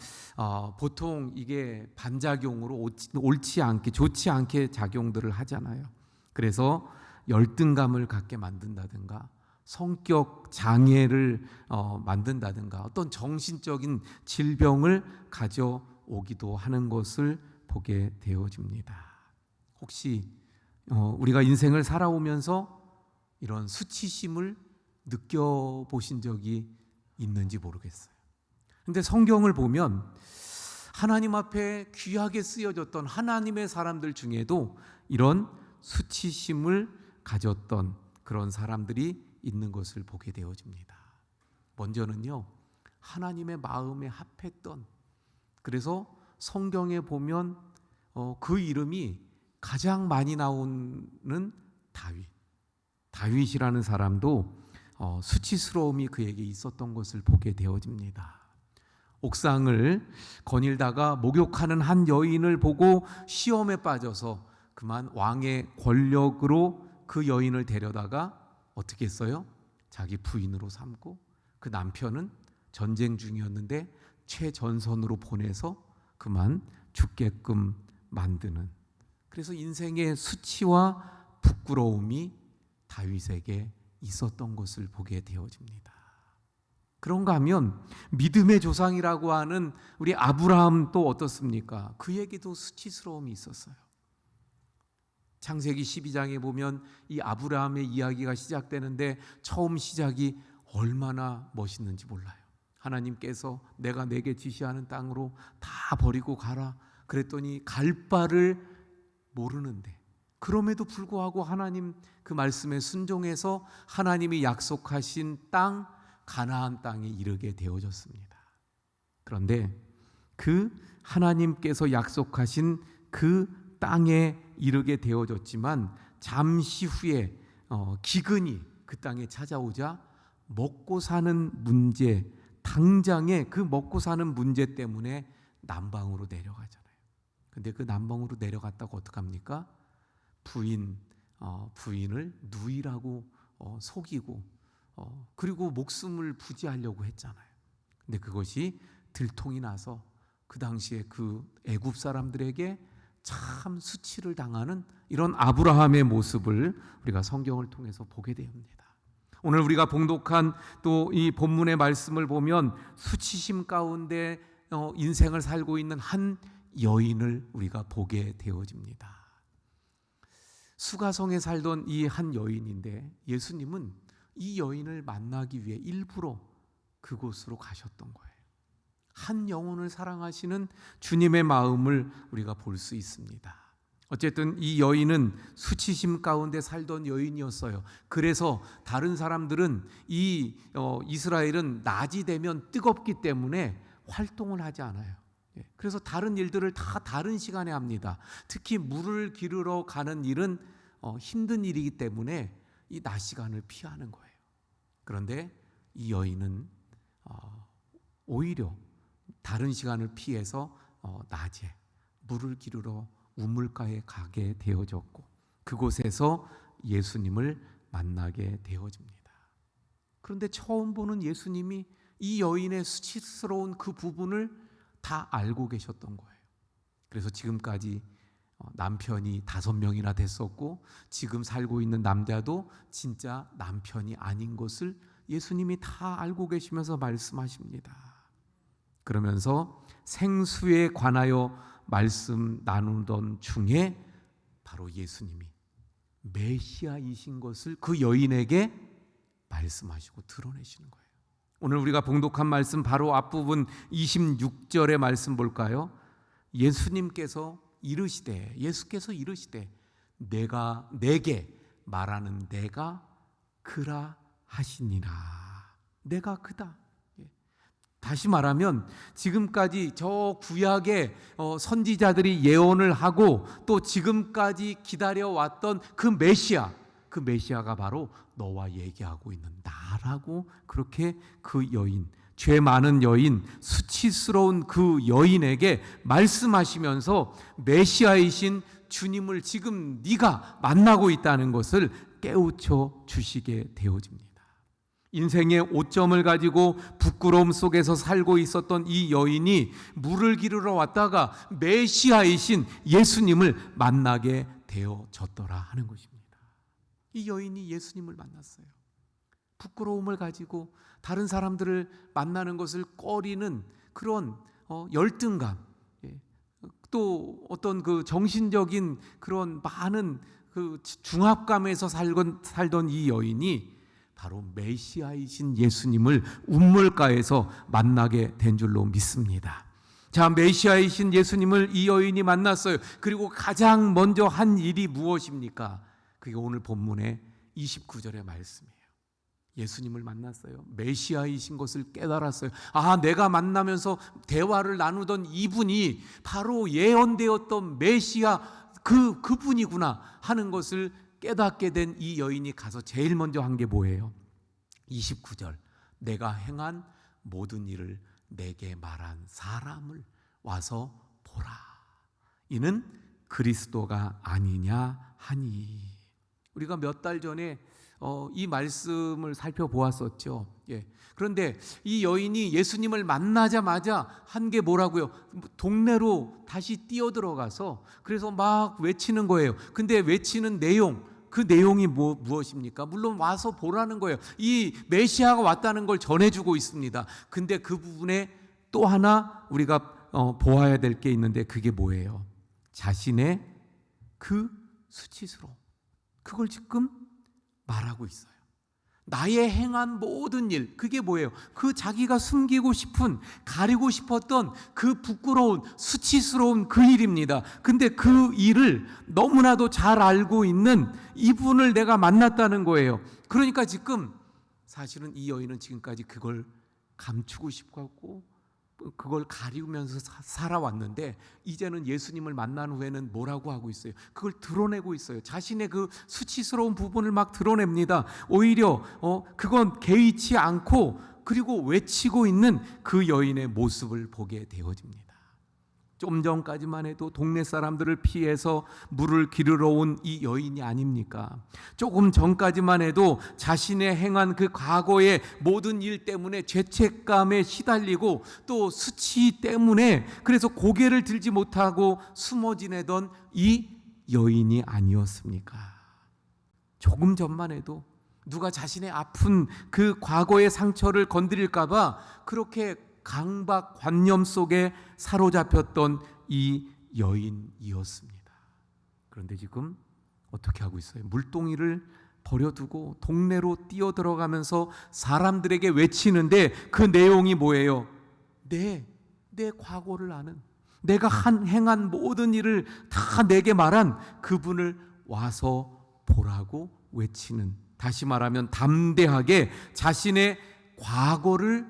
보통 이게 반작용으로 옳지 않게, 좋지 않게 작용들을 하잖아요. 그래서 열등감을 갖게 만든다든가 성격 장애를 만든다든가 어떤 정신적인 질병을 가져오기도 하는 것을 보게 되어집니다. 혹시 우리가 인생을 살아오면서 이런 수치심을 느껴보신 적이 있는지 모르겠어요. 근데 성경을 보면 하나님 앞에 귀하게 쓰여졌던 하나님의 사람들 중에도 이런 수치심을 가졌던 그런 사람들이 있는 것을 보게 되어집니다. 먼저는요, 하나님의 마음에 합했던, 그래서 성경에 보면 그 이름이 가장 많이 나오는 다윗이라는 사람도 수치스러움이 그에게 있었던 것을 보게 되어집니다. 옥상을 거닐다가 목욕하는 한 여인을 보고 시험에 빠져서 그만 왕의 권력으로 그 여인을 데려다가 어떻게 했어요? 자기 부인으로 삼고 그 남편은 전쟁 중이었는데 최전선으로 보내서 그만 죽게끔 만드는, 그래서 인생의 수치와 부끄러움이 다윗에게 있었던 것을 보게 되어집니다. 그런가 하면 믿음의 조상이라고 하는 우리 아브라함 또 어떻습니까? 그에게도 수치스러움이 있었어요. 창세기 12장에 보면 이 아브라함의 이야기가 시작되는데 처음 시작이 얼마나 멋있는지 몰라요. 하나님께서 내가 내게 지시하는 땅으로 다 버리고 가라 그랬더니 갈 바를 모르는데, 그럼에도 불구하고 하나님 그 말씀에 순종해서 하나님이 약속하신 땅, 가나안 땅에 이르게 되어졌습니다. 그런데 그 하나님께서 약속하신 그 땅에 이르게 되어졌지만 잠시 후에 기근이 그 땅에 찾아오자 먹고 사는 문제, 당장에 그 먹고 사는 문제 때문에 남방으로 내려가잖아요. 근데 그 남방으로 내려갔다고 어떡합니까? 부인을 누이라고 속이고 그리고 목숨을 부지하려고 했잖아요. 근데 그것이 들통이 나서 그 당시에 그 애굽 사람들에게 참 수치를 당하는 이런 아브라함의 모습을 우리가 성경을 통해서 보게 됩니다. 오늘 우리가 봉독한 또 이 본문의 말씀을 보면 수치심 가운데 인생을 살고 있는 한 여인을 우리가 보게 되어집니다. 수가성에 살던 이 한 여인인데 예수님은 이 여인을 만나기 위해 일부러 그곳으로 가셨던 거예요. 한 영혼을 사랑하시는 주님의 마음을 우리가 볼 수 있습니다. 어쨌든 이 여인은 수치심 가운데 살던 여인이었어요. 그래서 다른 사람들은 이스라엘은 낮이 되면 뜨겁기 때문에 활동을 하지 않아요. 그래서 다른 일들을 다 다른 시간에 합니다. 특히 물을 기르러 가는 일은 힘든 일이기 때문에 이 낮 시간을 피하는 거예요. 그런데 이 여인은 오히려 다른 시간을 피해서 낮에 물을 기르러 우물가에 가게 되어졌고 그곳에서 예수님을 만나게 되어집니다. 그런데 처음 보는 예수님이 이 여인의 수치스러운 그 부분을 다 알고 계셨던 거예요. 그래서 지금까지 남편이 5명이나 됐었고 지금 살고 있는 남자도 진짜 남편이 아닌 것을 예수님이 다 알고 계시면서 말씀하십니다. 그러면서 생수에 관하여 말씀 나누던 중에 바로 예수님이 메시아이신 것을 그 여인에게 말씀하시고 드러내시는 거예요. 오늘 우리가 봉독한 말씀 바로 앞부분 26절의 말씀 볼까요? 예수께서 이르시되 내게 말하는 내가 그라 하시니라. 내가 그다. 다시 말하면 지금까지 저 구약의 선지자들이 예언을 하고 또 지금까지 기다려왔던 그 메시아가 바로 너와 얘기하고 있는 나라고 그렇게 그 여인, 죄 많은 여인, 수치스러운 그 여인에게 말씀하시면서 메시아이신 주님을 지금 네가 만나고 있다는 것을 깨우쳐 주시게 되어집니다. 인생의 오점을 가지고 부끄러움 속에서 살고 있었던 이 여인이 물을 기르러 왔다가 메시아이신 예수님을 만나게 되어졌더라 하는 것입니다. 이 여인이 예수님을 만났어요. 부끄러움을 가지고 다른 사람들을 만나는 것을 꺼리는 그런 열등감, 또 어떤 그 정신적인 그런 많은 그 중압감에서 살던 이 여인이 바로 메시아이신 예수님을 우물가에서 만나게 된 줄로 믿습니다. 자, 메시아이신 예수님을 이 여인이 만났어요. 그리고 가장 먼저 한 일이 무엇입니까? 그게 오늘 본문의 29절의 말씀이에요. 예수님을 만났어요. 메시아이신 것을 깨달았어요. 아, 내가 만나면서 대화를 나누던 이분이 바로 예언되었던 메시아 그분이구나 하는 것을 깨닫게 된 이 여인이 가서 제일 먼저 한 게 뭐예요? 29절, 내가 행한 모든 일을 내게 말한 사람을 와서 보라. 이는 그리스도가 아니냐 하니. 우리가 몇 달 전에 이 말씀을 살펴보았었죠. 그런데 이 여인이 예수님을 만나자마자 한 게 뭐라고요? 동네로 다시 뛰어들어가서 그래서 막 외치는 거예요. 근데 외치는 그 내용이 무엇입니까? 물론 와서 보라는 거예요. 이 메시아가 왔다는 걸 전해주고 있습니다. 근데 그 부분에 또 하나 우리가 보아야 될 게 있는데 그게 뭐예요? 자신의 그 수치스러움, 그걸 지금 말하고 있어요. 나의 행한 모든 일, 그게 뭐예요? 그 자기가 숨기고 싶은, 가리고 싶었던 그 부끄러운, 수치스러운 그 일입니다. 근데 그 일을 너무나도 잘 알고 있는 이분을 내가 만났다는 거예요. 그러니까 지금 사실은 이 여인은 지금까지 그걸 감추고 싶었고 그걸 가리우면서 살아왔는데 이제는 예수님을 만난 후에는 뭐라고 하고 있어요? 그걸 드러내고 있어요. 자신의 그 수치스러운 부분을 막 드러냅니다. 오히려 그건 개의치 않고 그리고 외치고 있는 그 여인의 모습을 보게 되어집니다. 좀 전까지만 해도 동네 사람들을 피해서 물을 기르러 온 이 여인이 아닙니까? 조금 전까지만 해도 자신의 행한 그 과거의 모든 일 때문에 죄책감에 시달리고 또 수치 때문에 그래서 고개를 들지 못하고 숨어 지내던 이 여인이 아니었습니까? 조금 전만 해도 누가 자신의 아픈 그 과거의 상처를 건드릴까 봐 그렇게 강박관념 속에 사로잡혔던 이 여인이었습니다. 그런데 지금 어떻게 하고 있어요? 물동이를 버려두고 동네로 뛰어들어가면서 사람들에게 외치는데 그 내용이 뭐예요? 내 과거를 아는, 내가 행한 모든 일을 다 내게 말한 그분을 와서 보라고 외치는, 다시 말하면 담대하게 자신의 과거를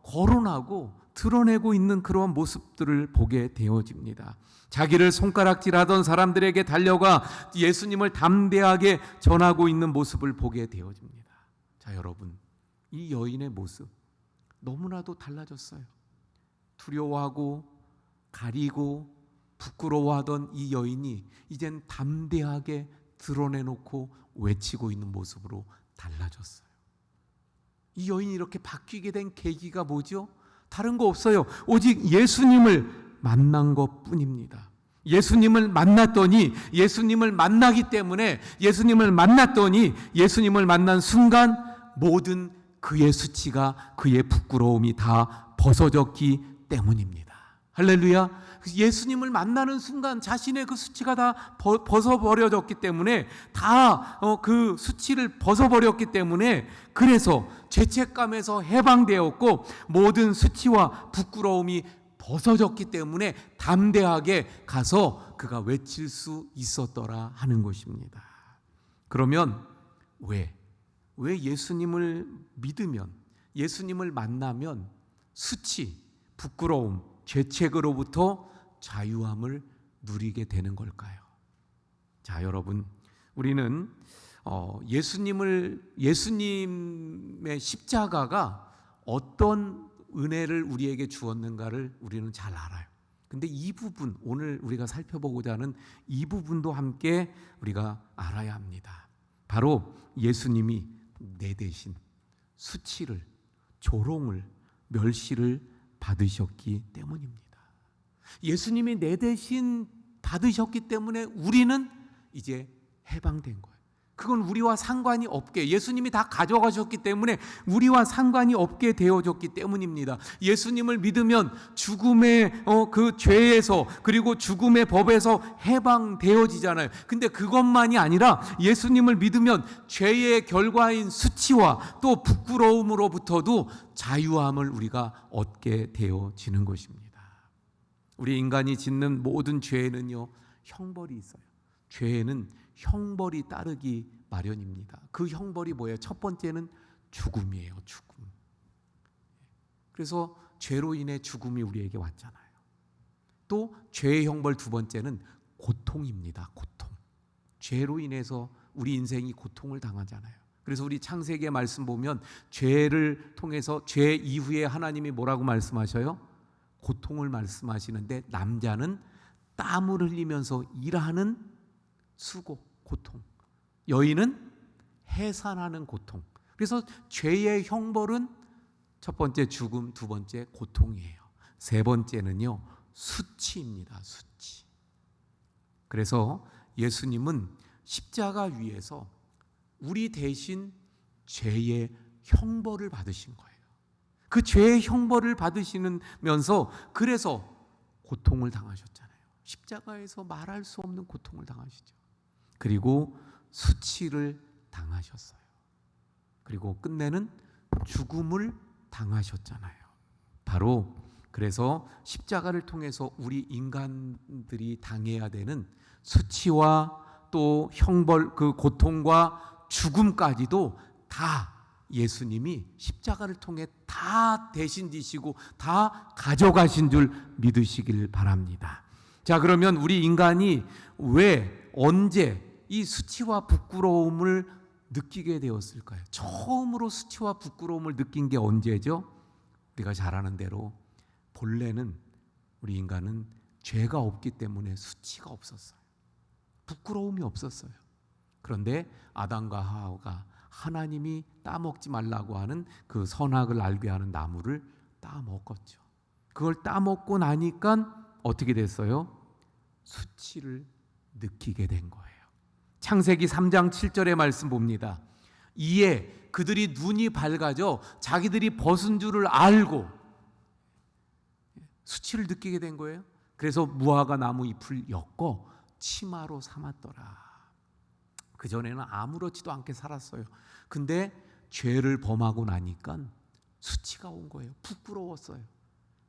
거론하고 드러내고 있는 그런 모습들을 보게 되어집니다. 자기를 손가락질하던 사람들에게 달려가 예수님을 담대하게 전하고 있는 모습을 보게 되어집니다. 자, 여러분, 이 여인의 모습 너무나도 달라졌어요. 두려워하고 가리고 부끄러워하던 이 여인이 이젠 담대하게 드러내놓고 외치고 있는 모습으로 달라졌어요. 이 여인이 이렇게 바뀌게 된 계기가 뭐죠? 다른 거 없어요. 오직 예수님을 만난 것뿐입니다. 예수님을 만났더니, 예수님을 만나기 때문에, 예수님을 만났더니, 예수님을 만난 순간 모든 그의 수치가, 그의 부끄러움이 다 벗어졌기 때문입니다. 할렐루야. 예수님을 만나는 순간 자신의 그 수치가 다 벗어버려졌기 때문에, 다 그 수치를 벗어버렸기 때문에, 그래서 죄책감에서 해방되었고 모든 수치와 부끄러움이 벗어졌기 때문에 담대하게 가서 그가 외칠 수 있었더라 하는 것입니다. 그러면 왜 예수님을 믿으면, 예수님을 만나면 수치, 부끄러움, 죄책으로부터 자유함을 누리게 되는 걸까요? 자, 여러분, 우리는 예수님의 십자가가 어떤 은혜를 우리에게 주었는가를 우리는 잘 알아요. 근데 이 부분, 오늘 우리가 살펴보고자 하는 이 부분도 함께 우리가 알아야 합니다. 바로 예수님이 내 대신 수치를, 조롱을, 멸시를 받으셨기 때문입니다. 예수님이 내 대신 받으셨기 때문에 우리는 이제 해방된 거예요. 그건 우리와 상관이 없게, 예수님이 다 가져가셨기 때문에 우리와 상관이 없게 되어졌기 때문입니다. 예수님을 믿으면 죽음의 그 죄에서, 그리고 죽음의 법에서 해방되어지잖아요. 근데 그것만이 아니라 예수님을 믿으면 죄의 결과인 수치와 또 부끄러움으로부터도 자유함을 우리가 얻게 되어지는 것입니다. 우리 인간이 짓는 모든 죄에는요, 형벌이 있어요. 죄에는 형벌이 따르기 마련입니다. 그 형벌이 뭐예요? 첫 번째는 죽음이에요. 죽음. 그래서 죄로 인해 죽음이 우리에게 왔잖아요. 또 죄의 형벌 두 번째는 고통입니다. 고통. 죄로 인해서 우리 인생이 고통을 당하잖아요. 그래서 우리 창세기의 말씀 보면 죄를 통해서, 죄 이후에 하나님이 뭐라고 말씀하셔요? 고통을 말씀하시는데, 남자는 땀을 흘리면서 일하는 수고, 고통. 여인은 해산하는 고통. 그래서 죄의 형벌은 첫 번째 죽음, 두 번째 고통이에요. 세 번째는요, 수치입니다. 수치. 그래서 예수님은 십자가 위에서 우리 대신 죄의 형벌을 받으신 거예요. 그 죄의 형벌을 받으시면서 그래서 고통을 당하셨잖아요. 십자가에서 말할 수 없는 고통을 당하시죠. 그리고 수치를 당하셨어요. 그리고 끝내는 죽음을 당하셨잖아요. 바로 그래서 십자가를 통해서 우리 인간들이 당해야 되는 수치와 또 형벌, 그 고통과 죽음까지도 다 예수님이 십자가를 통해 다 대신 지시고 다 가져가신 줄 믿으시길 바랍니다. 자, 그러면 우리 인간이 왜, 언제 이 수치와 부끄러움을 느끼게 되었을까요? 처음으로 수치와 부끄러움을 느낀 게 언제죠? 우리가 잘 아는 대로 본래는 우리 인간은 죄가 없기 때문에 수치가 없었어요. 부끄러움이 없었어요. 그런데 아담과 하와가 하나님이 따먹지 말라고 하는 그 선악을 알게 하는 나무를 따먹었죠. 그걸 따먹고 나니까 어떻게 됐어요? 수치를 느끼게 된 거예요. 창세기 3장 7절의 말씀 봅니다. 이에 그들이 눈이 밝아져 자기들이 벗은 줄을 알고 수치를 느끼게 된 거예요. 그래서 무화과 나무 잎을 엮어 치마로 삼았더라. 그전에는 아무렇지도 않게 살았어요. 근데 죄를 범하고 나니까 수치가 온 거예요. 부끄러웠어요.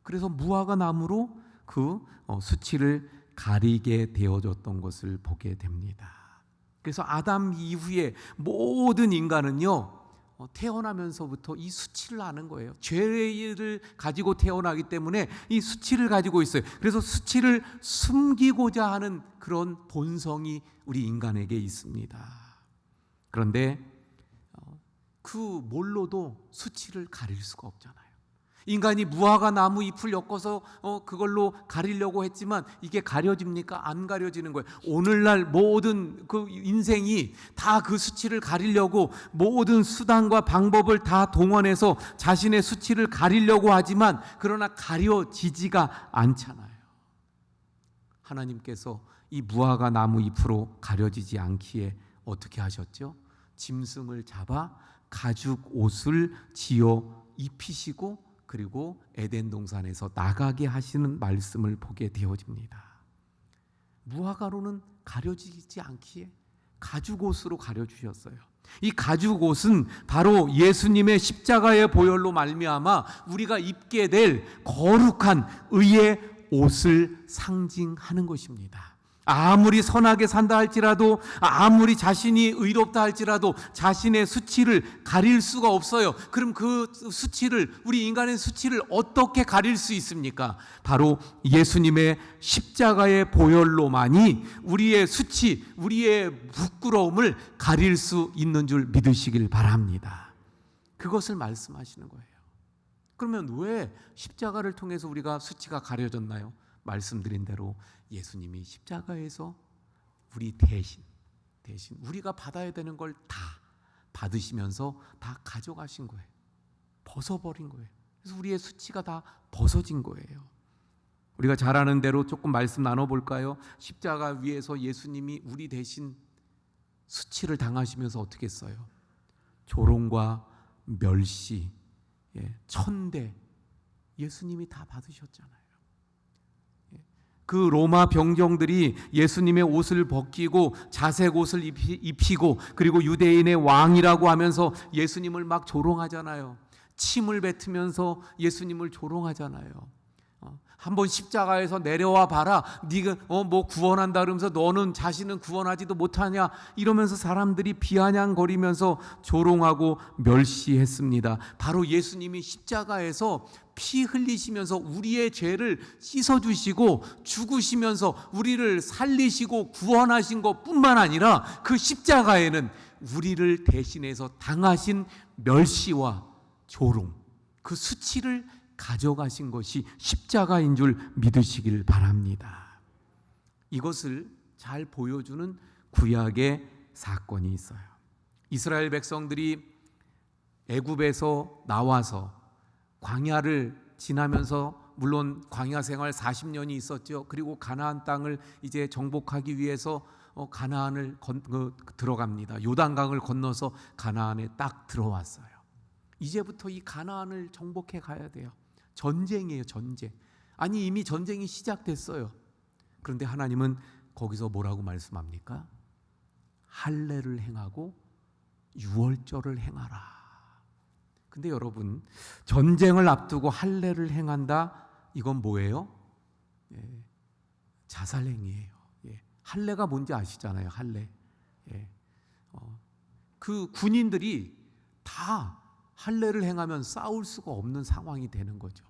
그래서 무화과 나무로 그 수치를 가리게 되어졌던 것을 보게 됩니다. 그래서 아담 이후에 모든 인간은요, 태어나면서부터 이 수치를 아는 거예요. 죄를 가지고 태어나기 때문에 이 수치를 가지고 있어요. 그래서 수치를 숨기고자 하는 그런 본성이 우리 인간에게 있습니다. 그런데 그 뭘로도 수치를 가릴 수가 없잖아요. 인간이 무화과 나무 잎을 엮어서 그걸로 가리려고 했지만 이게 가려집니까? 안 가려지는 거예요. 오늘날 모든 그 인생이 다 그 수치를 가리려고 모든 수단과 방법을 다 동원해서 자신의 수치를 가리려고 하지만 그러나 가려지지가 않잖아요. 하나님께서 이 무화과 나무 잎으로 가려지지 않기에 어떻게 하셨죠? 짐승을 잡아 가죽 옷을 지어 입히시고 그리고 에덴 동산에서 나가게 하시는 말씀을 보게 되어집니다. 무화과로는 가려지지 않기에 가죽 옷으로 가려주셨어요. 이 가죽 옷은 바로 예수님의 십자가의 보혈로 말미암아 우리가 입게 될 거룩한 의의 옷을 상징하는 것입니다. 아무리 선하게 산다 할지라도, 아무리 자신이 의롭다 할지라도 자신의 수치를 가릴 수가 없어요. 그럼 그 수치를, 우리 인간의 수치를 어떻게 가릴 수 있습니까? 바로 예수님의 십자가의 보혈로만이 우리의 수치, 우리의 부끄러움을 가릴 수 있는 줄 믿으시길 바랍니다. 그것을 말씀하시는 거예요. 그러면 왜 십자가를 통해서 우리가 수치가 가려졌나요? 말씀드린 대로 예수님이 십자가에서 우리 대신 우리가 받아야 되는 걸 다 받으시면서 다 가져가신 거예요. 벗어버린 거예요. 그래서 우리의 수치가 다 벗어진 거예요. 우리가 잘 아는 대로 조금 말씀 나눠볼까요? 십자가 위에서 예수님이 우리 대신 수치를 당하시면서 어떻게 했어요? 조롱과 멸시, 천대 예수님이 다 받으셨잖아요. 그 로마 병정들이 예수님의 옷을 벗기고 자색 옷을 입히고 그리고 유대인의 왕이라고 하면서 예수님을 막 조롱하잖아요. 침을 뱉으면서 예수님을 조롱하잖아요. 한번 십자가에서 내려와 봐라. 네가 뭐 구원한다 그러면서 너는 자신은 구원하지도 못하냐 이러면서 사람들이 비아냥거리면서 조롱하고 멸시했습니다. 바로 예수님이 십자가에서 피 흘리시면서 우리의 죄를 씻어주시고 죽으시면서 우리를 살리시고 구원하신 것뿐만 아니라 그 십자가에는 우리를 대신해서 당하신 멸시와 조롱, 그 수치를 가져가신 것이 십자가인 줄 믿으시길 바랍니다. 이것을 잘 보여주는 구약의 사건이 있어요. 이스라엘 백성들이 애굽에서 나와서 광야를 지나면서 물론 광야 생활 40년이 있었죠. 그리고 가나안 땅을 이제 정복하기 위해서 가나안을 들어갑니다. 요단강을 건너서 가나안에 딱 들어왔어요. 이제부터 이 가나안을 정복해 가야 돼요. 전쟁이에요, 전쟁. 아니 이미 전쟁이 시작됐어요. 그런데 하나님은 거기서 뭐라고 말씀합니까? 할례를 행하고 유월절을 행하라. 근데 여러분, 전쟁을 앞두고 할례를 행한다, 이건 뭐예요? 자살행위예요. 할례가 뭔지 아시잖아요, 할례. 그 군인들이 다 할례를 행하면 싸울 수가 없는 상황이 되는 거죠.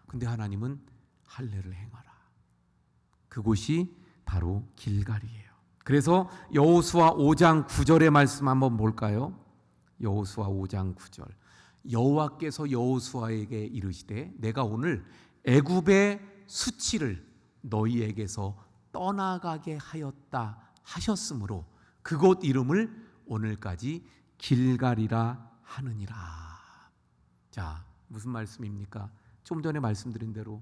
근데 하나님은 할례를 행하라. 그곳이 바로 길갈이에요. 그래서 여호수아 5장 9절의 말씀 한번 볼까요? 여호수아 5장 9절. 여호와께서 여호수아에게 이르시되 내가 오늘 애굽의 수치를 너희에게서 떠나가게 하였다 하셨으므로 그곳 이름을 오늘까지 길갈이라 하느니라. 자, 무슨 말씀입니까? 좀 전에 말씀드린 대로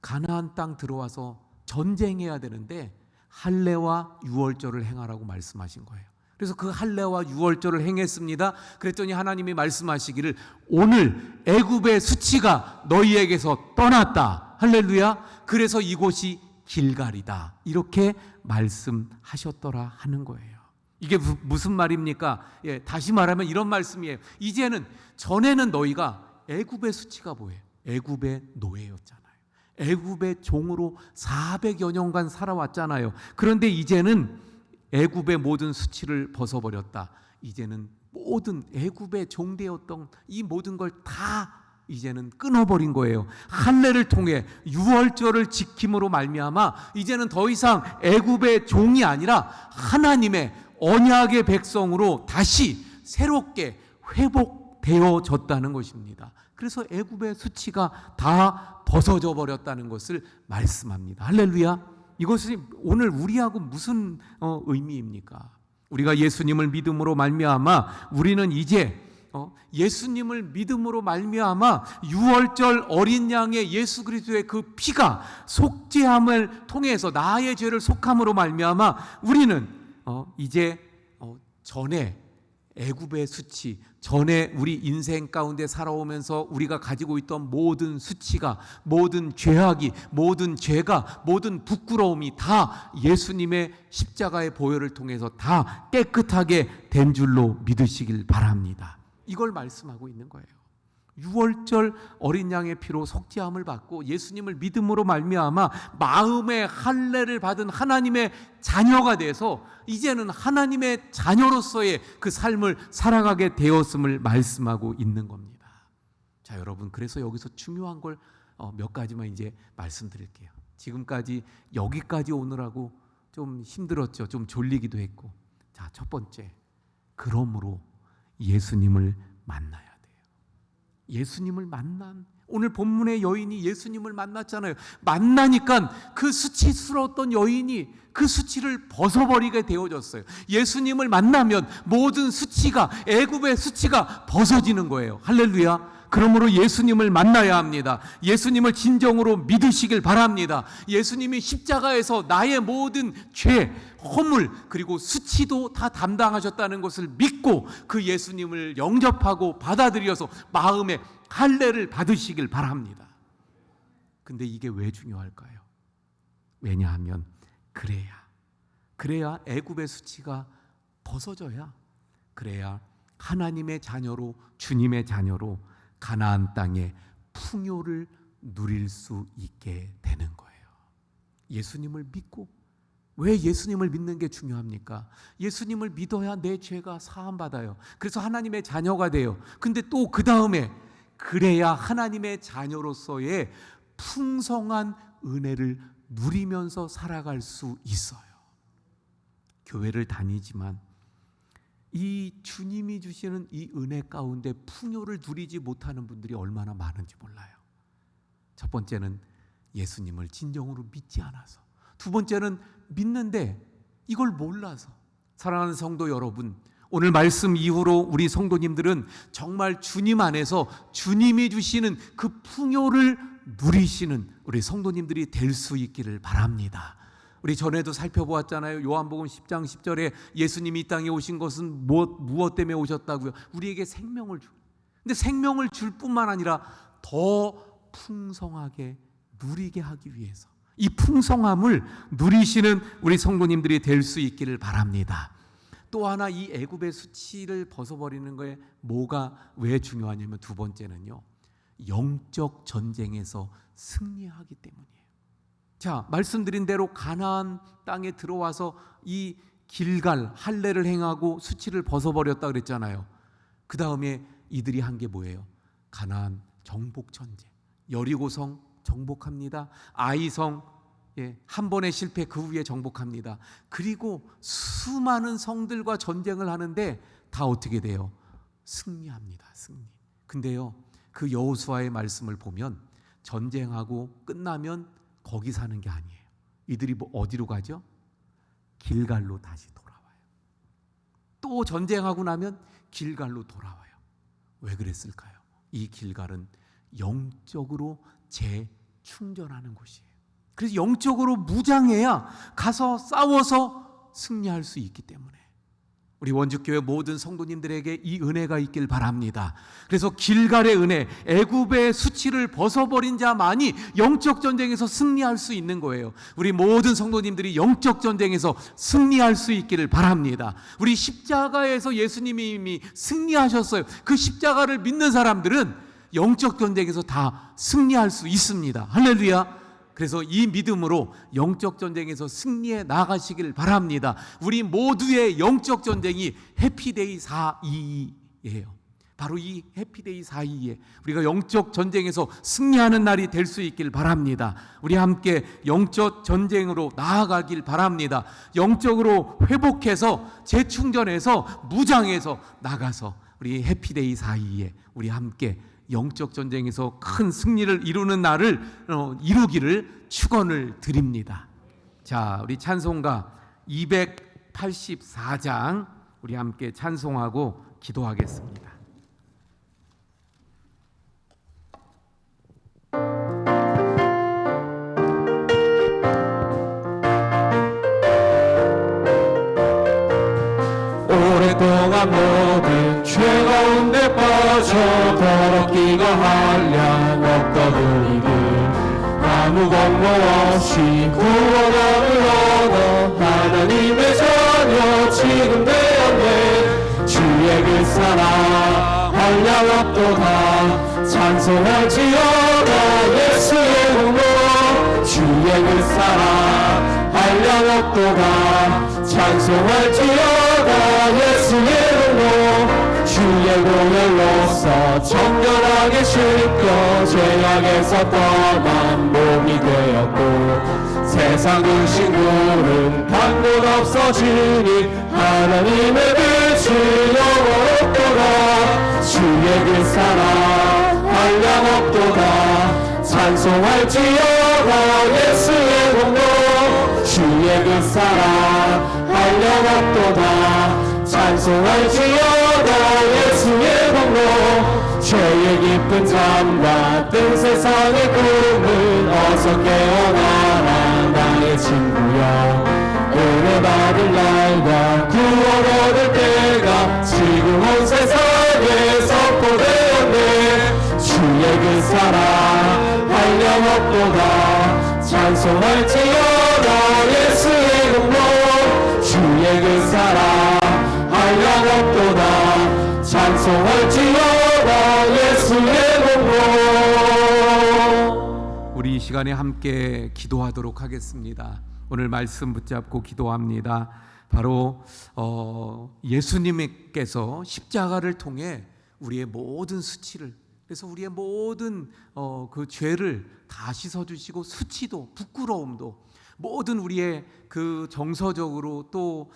가나안 땅 들어와서 전쟁해야 되는데 할례와 유월절을 행하라고 말씀하신 거예요. 그래서 그 할례와 유월절을 행했습니다. 그랬더니 하나님이 말씀하시기를 오늘 애굽의 수치가 너희에게서 떠났다. 할렐루야. 그래서 이곳이 길갈이다. 이렇게 말씀하셨더라 하는 거예요. 이게 무슨 말입니까? 예, 다시 말하면 이런 말씀이에요. 이제는 전에는 너희가 애굽의 수치가 뭐예요? 애굽의 노예였잖아요. 애굽의 종으로 400여 년간 살아왔잖아요. 그런데 이제는 애굽의 모든 수치를 벗어버렸다. 이제는 모든 애굽의 종되었던 이 모든 걸 다 이제는 끊어버린 거예요. 할례를 통해 유월절을 지킴으로 말미암아 이제는 더 이상 애굽의 종이 아니라 하나님의 언약의 백성으로 다시 새롭게 회복되어졌다는 것입니다. 그래서 애굽의 수치가 다 벗어져 버렸다는 것을 말씀합니다. 할렐루야. 이것이 오늘 우리하고 무슨 의미입니까? 우리가 예수님을 믿음으로 말미암아 우리는 이제 예수님을 믿음으로 말미암아 유월절 어린 양의 예수 그리스도의 그 피가 속죄함을 통해서 나의 죄를 속함으로 말미암아 우리는 이제 전에 애굽의 수치, 전에 우리 인생 가운데 살아오면서 우리가 가지고 있던 모든 수치가, 모든 죄악이, 모든 죄가, 모든 부끄러움이 다 예수님의 십자가의 보혈을 통해서 다 깨끗하게 된 줄로 믿으시길 바랍니다. 이걸 말씀하고 있는 거예요. 유월절 어린 양의 피로 속죄함을 받고 예수님을 믿음으로 말미암아 마음의 할례를 받은 하나님의 자녀가 돼서 이제는 하나님의 자녀로서의 그 삶을 살아가게 되었음을 말씀하고 있는 겁니다. 자, 여러분, 그래서 여기서 중요한 걸 몇 가지만 이제 말씀드릴게요. 지금까지 여기까지 오느라고 좀 힘들었죠. 좀 졸리기도 했고. 자, 첫 번째, 그러므로 예수님을 만나야 돼요. 예수님을 만난, 오늘 본문의 여인이 예수님을 만났잖아요. 만나니까 그 수치스러웠던 여인이 그 수치를 벗어버리게 되어졌어요. 예수님을 만나면 모든 수치가, 애굽의 수치가 벗어지는 거예요. 할렐루야. 그러므로 예수님을 만나야 합니다. 예수님을 진정으로 믿으시길 바랍니다. 예수님이 십자가에서 나의 모든 죄, 허물, 그리고 수치도 다 담당하셨다는 것을 믿고 그 예수님을 영접하고 받아들여서 마음에 할례를 받으시길 바랍니다. 근데 이게 왜 중요할까요? 왜냐하면 그래야 애굽의 수치가 벗어져야, 그래야 하나님의 자녀로, 주님의 자녀로 가나안 땅의 풍요를 누릴 수 있게 되는 거예요. 예수님을 믿고, 왜 예수님을 믿는 게 중요합니까? 예수님을 믿어야 내 죄가 사함받아요. 그래서 하나님의 자녀가 돼요. 근데 또 그 다음에 그래야 하나님의 자녀로서의 풍성한 은혜를 누리면서 살아갈 수 있어요. 교회를 다니지만 이 주님이 주시는 이 은혜 가운데 풍요를 누리지 못하는 분들이 얼마나 많은지 몰라요. 첫 번째는 예수님을 진정으로 믿지 않아서, 두 번째는 믿는데 이걸 몰라서. 사랑하는 성도 여러분, 오늘 말씀 이후로 우리 성도님들은 정말 주님 안에서 주님이 주시는 그 풍요를 누리시는 우리 성도님들이 될 수 있기를 바랍니다. 우리 전에도 살펴보았잖아요. 요한복음 10장 10절에 예수님이 이 땅에 오신 것은 무엇 때문에 오셨다고요? 우리에게 생명을 줄. 근데 생명을 줄 뿐만 아니라 더 풍성하게 누리게 하기 위해서, 이 풍성함을 누리시는 우리 성도님들이 될 수 있기를 바랍니다. 또 하나, 이 애굽의 수치를 벗어버리는 거에 뭐가 왜 중요하냐면, 두 번째는요, 영적 전쟁에서 승리하기 때문이에요. 자, 말씀드린 대로 가나안 땅에 들어와서 이 길갈 할례를 행하고 수치를 벗어버렸다 그랬잖아요. 그 다음에 이들이 한 게 뭐예요? 가나안 정복 전쟁, 여리고성 정복합니다. 아이성 한 번의 실패, 그 후에 정복합니다. 그리고 수많은 성들과 전쟁을 하는데 다 어떻게 돼요? 승리합니다. 승리. 근데요, 그 여호수아의 말씀을 보면 전쟁하고 끝나면 거기 사는 게 아니에요. 이들이 어디로 가죠? 길갈로 다시 돌아와요. 또 전쟁하고 나면 길갈로 돌아와요. 왜 그랬을까요? 이 길갈은 영적으로 재충전하는 곳이에요. 그래서 영적으로 무장해야 가서 싸워서 승리할 수 있기 때문에. 우리 원주교회 모든 성도님들에게 이 은혜가 있길 바랍니다. 그래서 길갈의 은혜, 애굽의 수치를 벗어버린 자만이 영적 전쟁에서 승리할 수 있는 거예요. 우리 모든 성도님들이 영적 전쟁에서 승리할 수 있기를 바랍니다. 우리 십자가에서 예수님이 이미 승리하셨어요. 그 십자가를 믿는 사람들은 영적 전쟁에서 다 승리할 수 있습니다. 할렐루야. 그래서 이 믿음으로 영적 전쟁에서 승리해 나가시길 바랍니다. 우리 모두의 영적 전쟁이 해피데이 422예요. 바로 이 해피데이 422에 우리가 영적 전쟁에서 승리하는 날이 될 수 있길 바랍니다. 우리 함께 영적 전쟁으로 나아가길 바랍니다. 영적으로 회복해서 재충전해서 무장해서 나가서 우리 해피데이 422에 우리 함께 영적 전쟁에서 큰 승리를 이루는 날을 이루기를 축원을 드립니다. 자, 우리 찬송가 284장 우리 함께 찬송하고 기도하겠습니다. 오랫동안 모든 죄 가운데 빠져 더럽기가 한량 없던 우리들 아무 공로 없이 구원함을 얻어 하나님의 자녀 지금 되었네. 주의 그 사랑 한량 없도다 찬송할지어다 예수의 공로. 주의 그 사랑 한량 없도다 찬송할지어다 예수의 공로. 주의 보혈로서 정결하게 씻겨 죄악에서 떠난 몸이 되었고 세상 근심물은 단곳 없어지니 하나님의 빛이 영원없도다. 주의 그 사랑 한량 없도다 찬송할지어다 예수의 공로. 주의 그 사랑 한량 없도다 찬송할지어다 예수의 공로. 죄의 깊은 잠과 뜬 세상의 꿈을 어서 깨어나라 나의 친구여. 은혜 받을 날과 구원 얻을 때가 지금 온 세상에 선포되었네. 주의 그 사랑 한량 없도다 찬송할지어다 예수의 공로. 주의 그 사랑 한량 없도다 찬송할지어다 예수의 공로. 우리 이 시간에 함께 기도하도록 하겠습니다. 오늘 말씀 붙잡고 기도합니다. 바로 예수님께서 십자가를 통해 우리의 모든 수치를, 그래서 우리의 모든 그 죄를 다 씻어주시고 수치도 부끄러움도 모든 우리의 그 정서적으로 또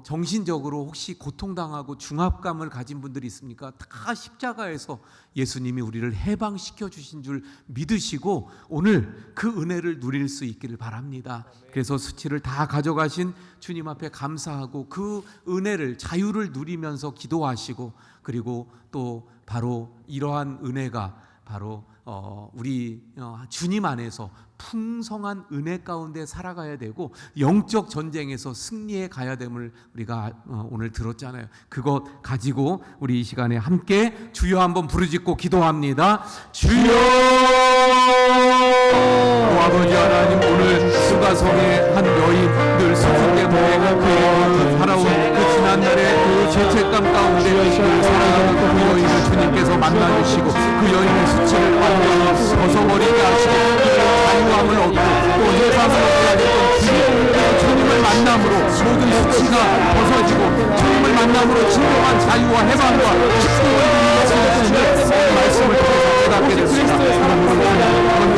정신적으로 혹시 고통당하고 중압감을 가진 분들이 있습니까? 다 십자가에서 예수님이 우리를 해방시켜 주신 줄 믿으시고 오늘 그 은혜를 누릴 수 있기를 바랍니다. 그래서 수치를 다 가져가신 주님 앞에 감사하고 그 은혜를 자유를 누리면서 기도하시고, 그리고 또 바로 이러한 은혜가 바로 우리 주님 안에서 풍성한 은혜 가운데 살아가야 되고 영적 전쟁에서 승리해 가야 됨을 우리가 오늘 들었잖아요. 그것 가지고 우리 이 시간에 함께 주여 한번 부르짖고 기도합니다. 주여! 아버지 하나님, 오늘 수가성의 한 여인 늘 수치 때문에 그 살아온 그 지난날의 그 죄책감 가운데 늘 살아가는 그 여인을 주님께서 만나주시고 그 여인의 수치를 완전히 벗어버리게 하시고 자유함을 얻고 또 해방을 얻어야 됐던 주님을 만남으로 모든 수치가 벗어지고 주님을 만남으로 진정한 자유와 해방과 기쁨을 누리는 말씀을 통해서 깨닫게 됐습니다. 그러므로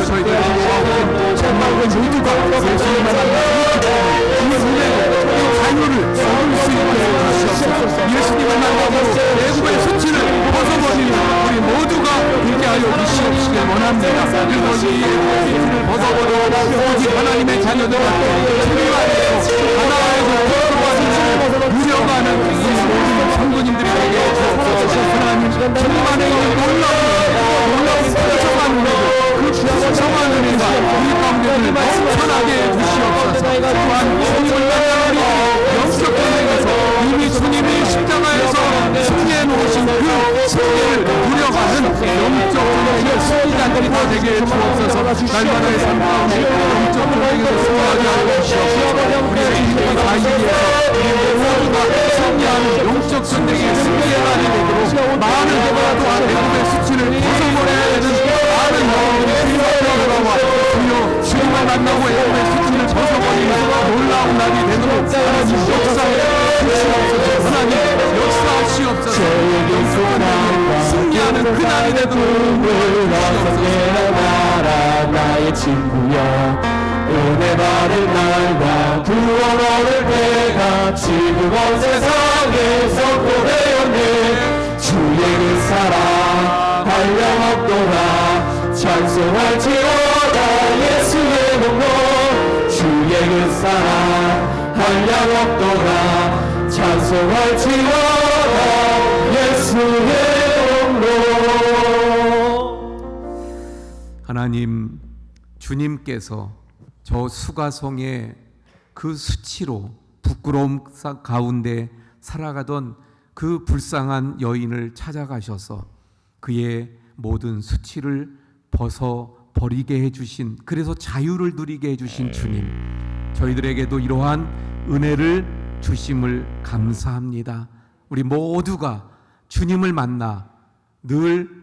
저희들 기도하고 정말 우리 모두가 예수님을 만나고 이 은혜로 이 자유를 얻을 수 있게 해주시옵소서. 예수님을 만나고 애굽의 수치를 벗어버리는 우리 모두가 되게 하여 주시옵시길 원합니다. 그래서 이 애굽의 수치를 벗어버리고 오직 하나님의 자녀들과 주님 안에서 하나에서 누려가는 이 모든 성도님들이 되게 해주옵소서. 하나님, 주님 안에 놀라운 풍성한 은혜를, 그 풍성한 은혜가 우리 가운데 넘쳐나게 해주시옵소서. 또한 주님을 만나는 우리 영적 전쟁에서 날이 다 되게 해 주옵소서. 날마다의 삶 가운데 영적 전쟁에서 승리하게 하여 주옵소서. 우리의 인생의 사이에서 우리 모두가 승리하는 영적 전쟁에 승리의 날이 되도록 많은 또한 애굽의 수치를 벗어버려야 되는 많은 영혼들이 주님을 돌아와 주여 주님을 만나고 애굽의 수치를 벗어버리는 놀라운 날이 되도록 하나님 역사에 주시옵소서. 하나님 역사하시옵소서. 승리하는 그 날이 되도록 주시옵소서. 나의 친구여 은혜 받을 날과 구원을 내가 지금 온 세상에서 고대었네. 주의 그 사랑 한량없도다 찬송할지어다 예수의 공로. 주의 그 사랑 한량없도다 찬송할지어다 예수의 공로. 하나님, 주님께서 저 수가성의 그 수치로 부끄러움 가운데 살아가던 그 불쌍한 여인을 찾아가셔서 그의 모든 수치를 벗어버리게 해주신, 그래서 자유를 누리게 해주신 주님, 저희들에게도 이러한 은혜를 주심을 감사합니다. 우리 모두가 주님을 만나 늘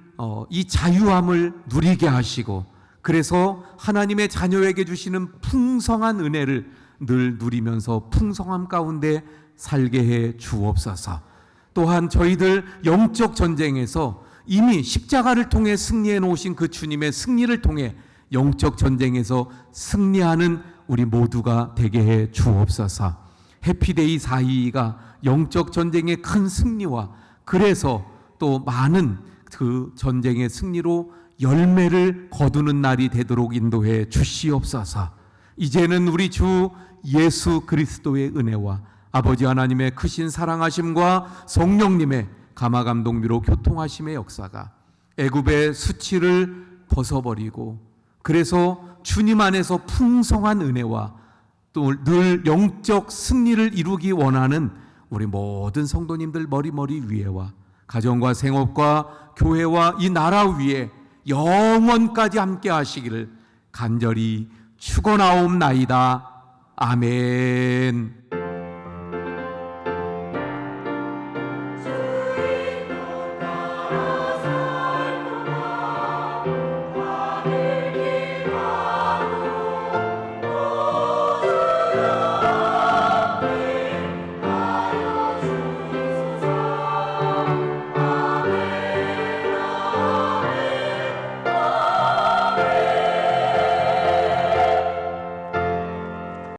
이 자유함을 누리게 하시고, 그래서 하나님의 자녀에게 주시는 풍성한 은혜를 늘 누리면서 풍성함 가운데 살게 해 주옵소서. 또한 저희들 영적 전쟁에서 이미 십자가를 통해 승리해 놓으신 그 주님의 승리를 통해 영적 전쟁에서 승리하는 우리 모두가 되게 해 주옵소서. 해피데이 422가 영적 전쟁의 큰 승리와 그래서 또 많은 그 전쟁의 승리로 열매를 거두는 날이 되도록 인도해 주시옵소서. 이제는 우리 주 예수 그리스도의 은혜와 아버지 하나님의 크신 사랑하심과 성령님의 감화감동비로 교통하심의 역사가 애굽의 수치를 벗어버리고, 그래서 주님 안에서 풍성한 은혜와 또 늘 영적 승리를 이루기 원하는 우리 모든 성도님들 머리머리 위에와 가정과 생업과 교회와 이 나라 위에 영원까지 함께 하시기를 간절히 축원하옵나이다. 아멘.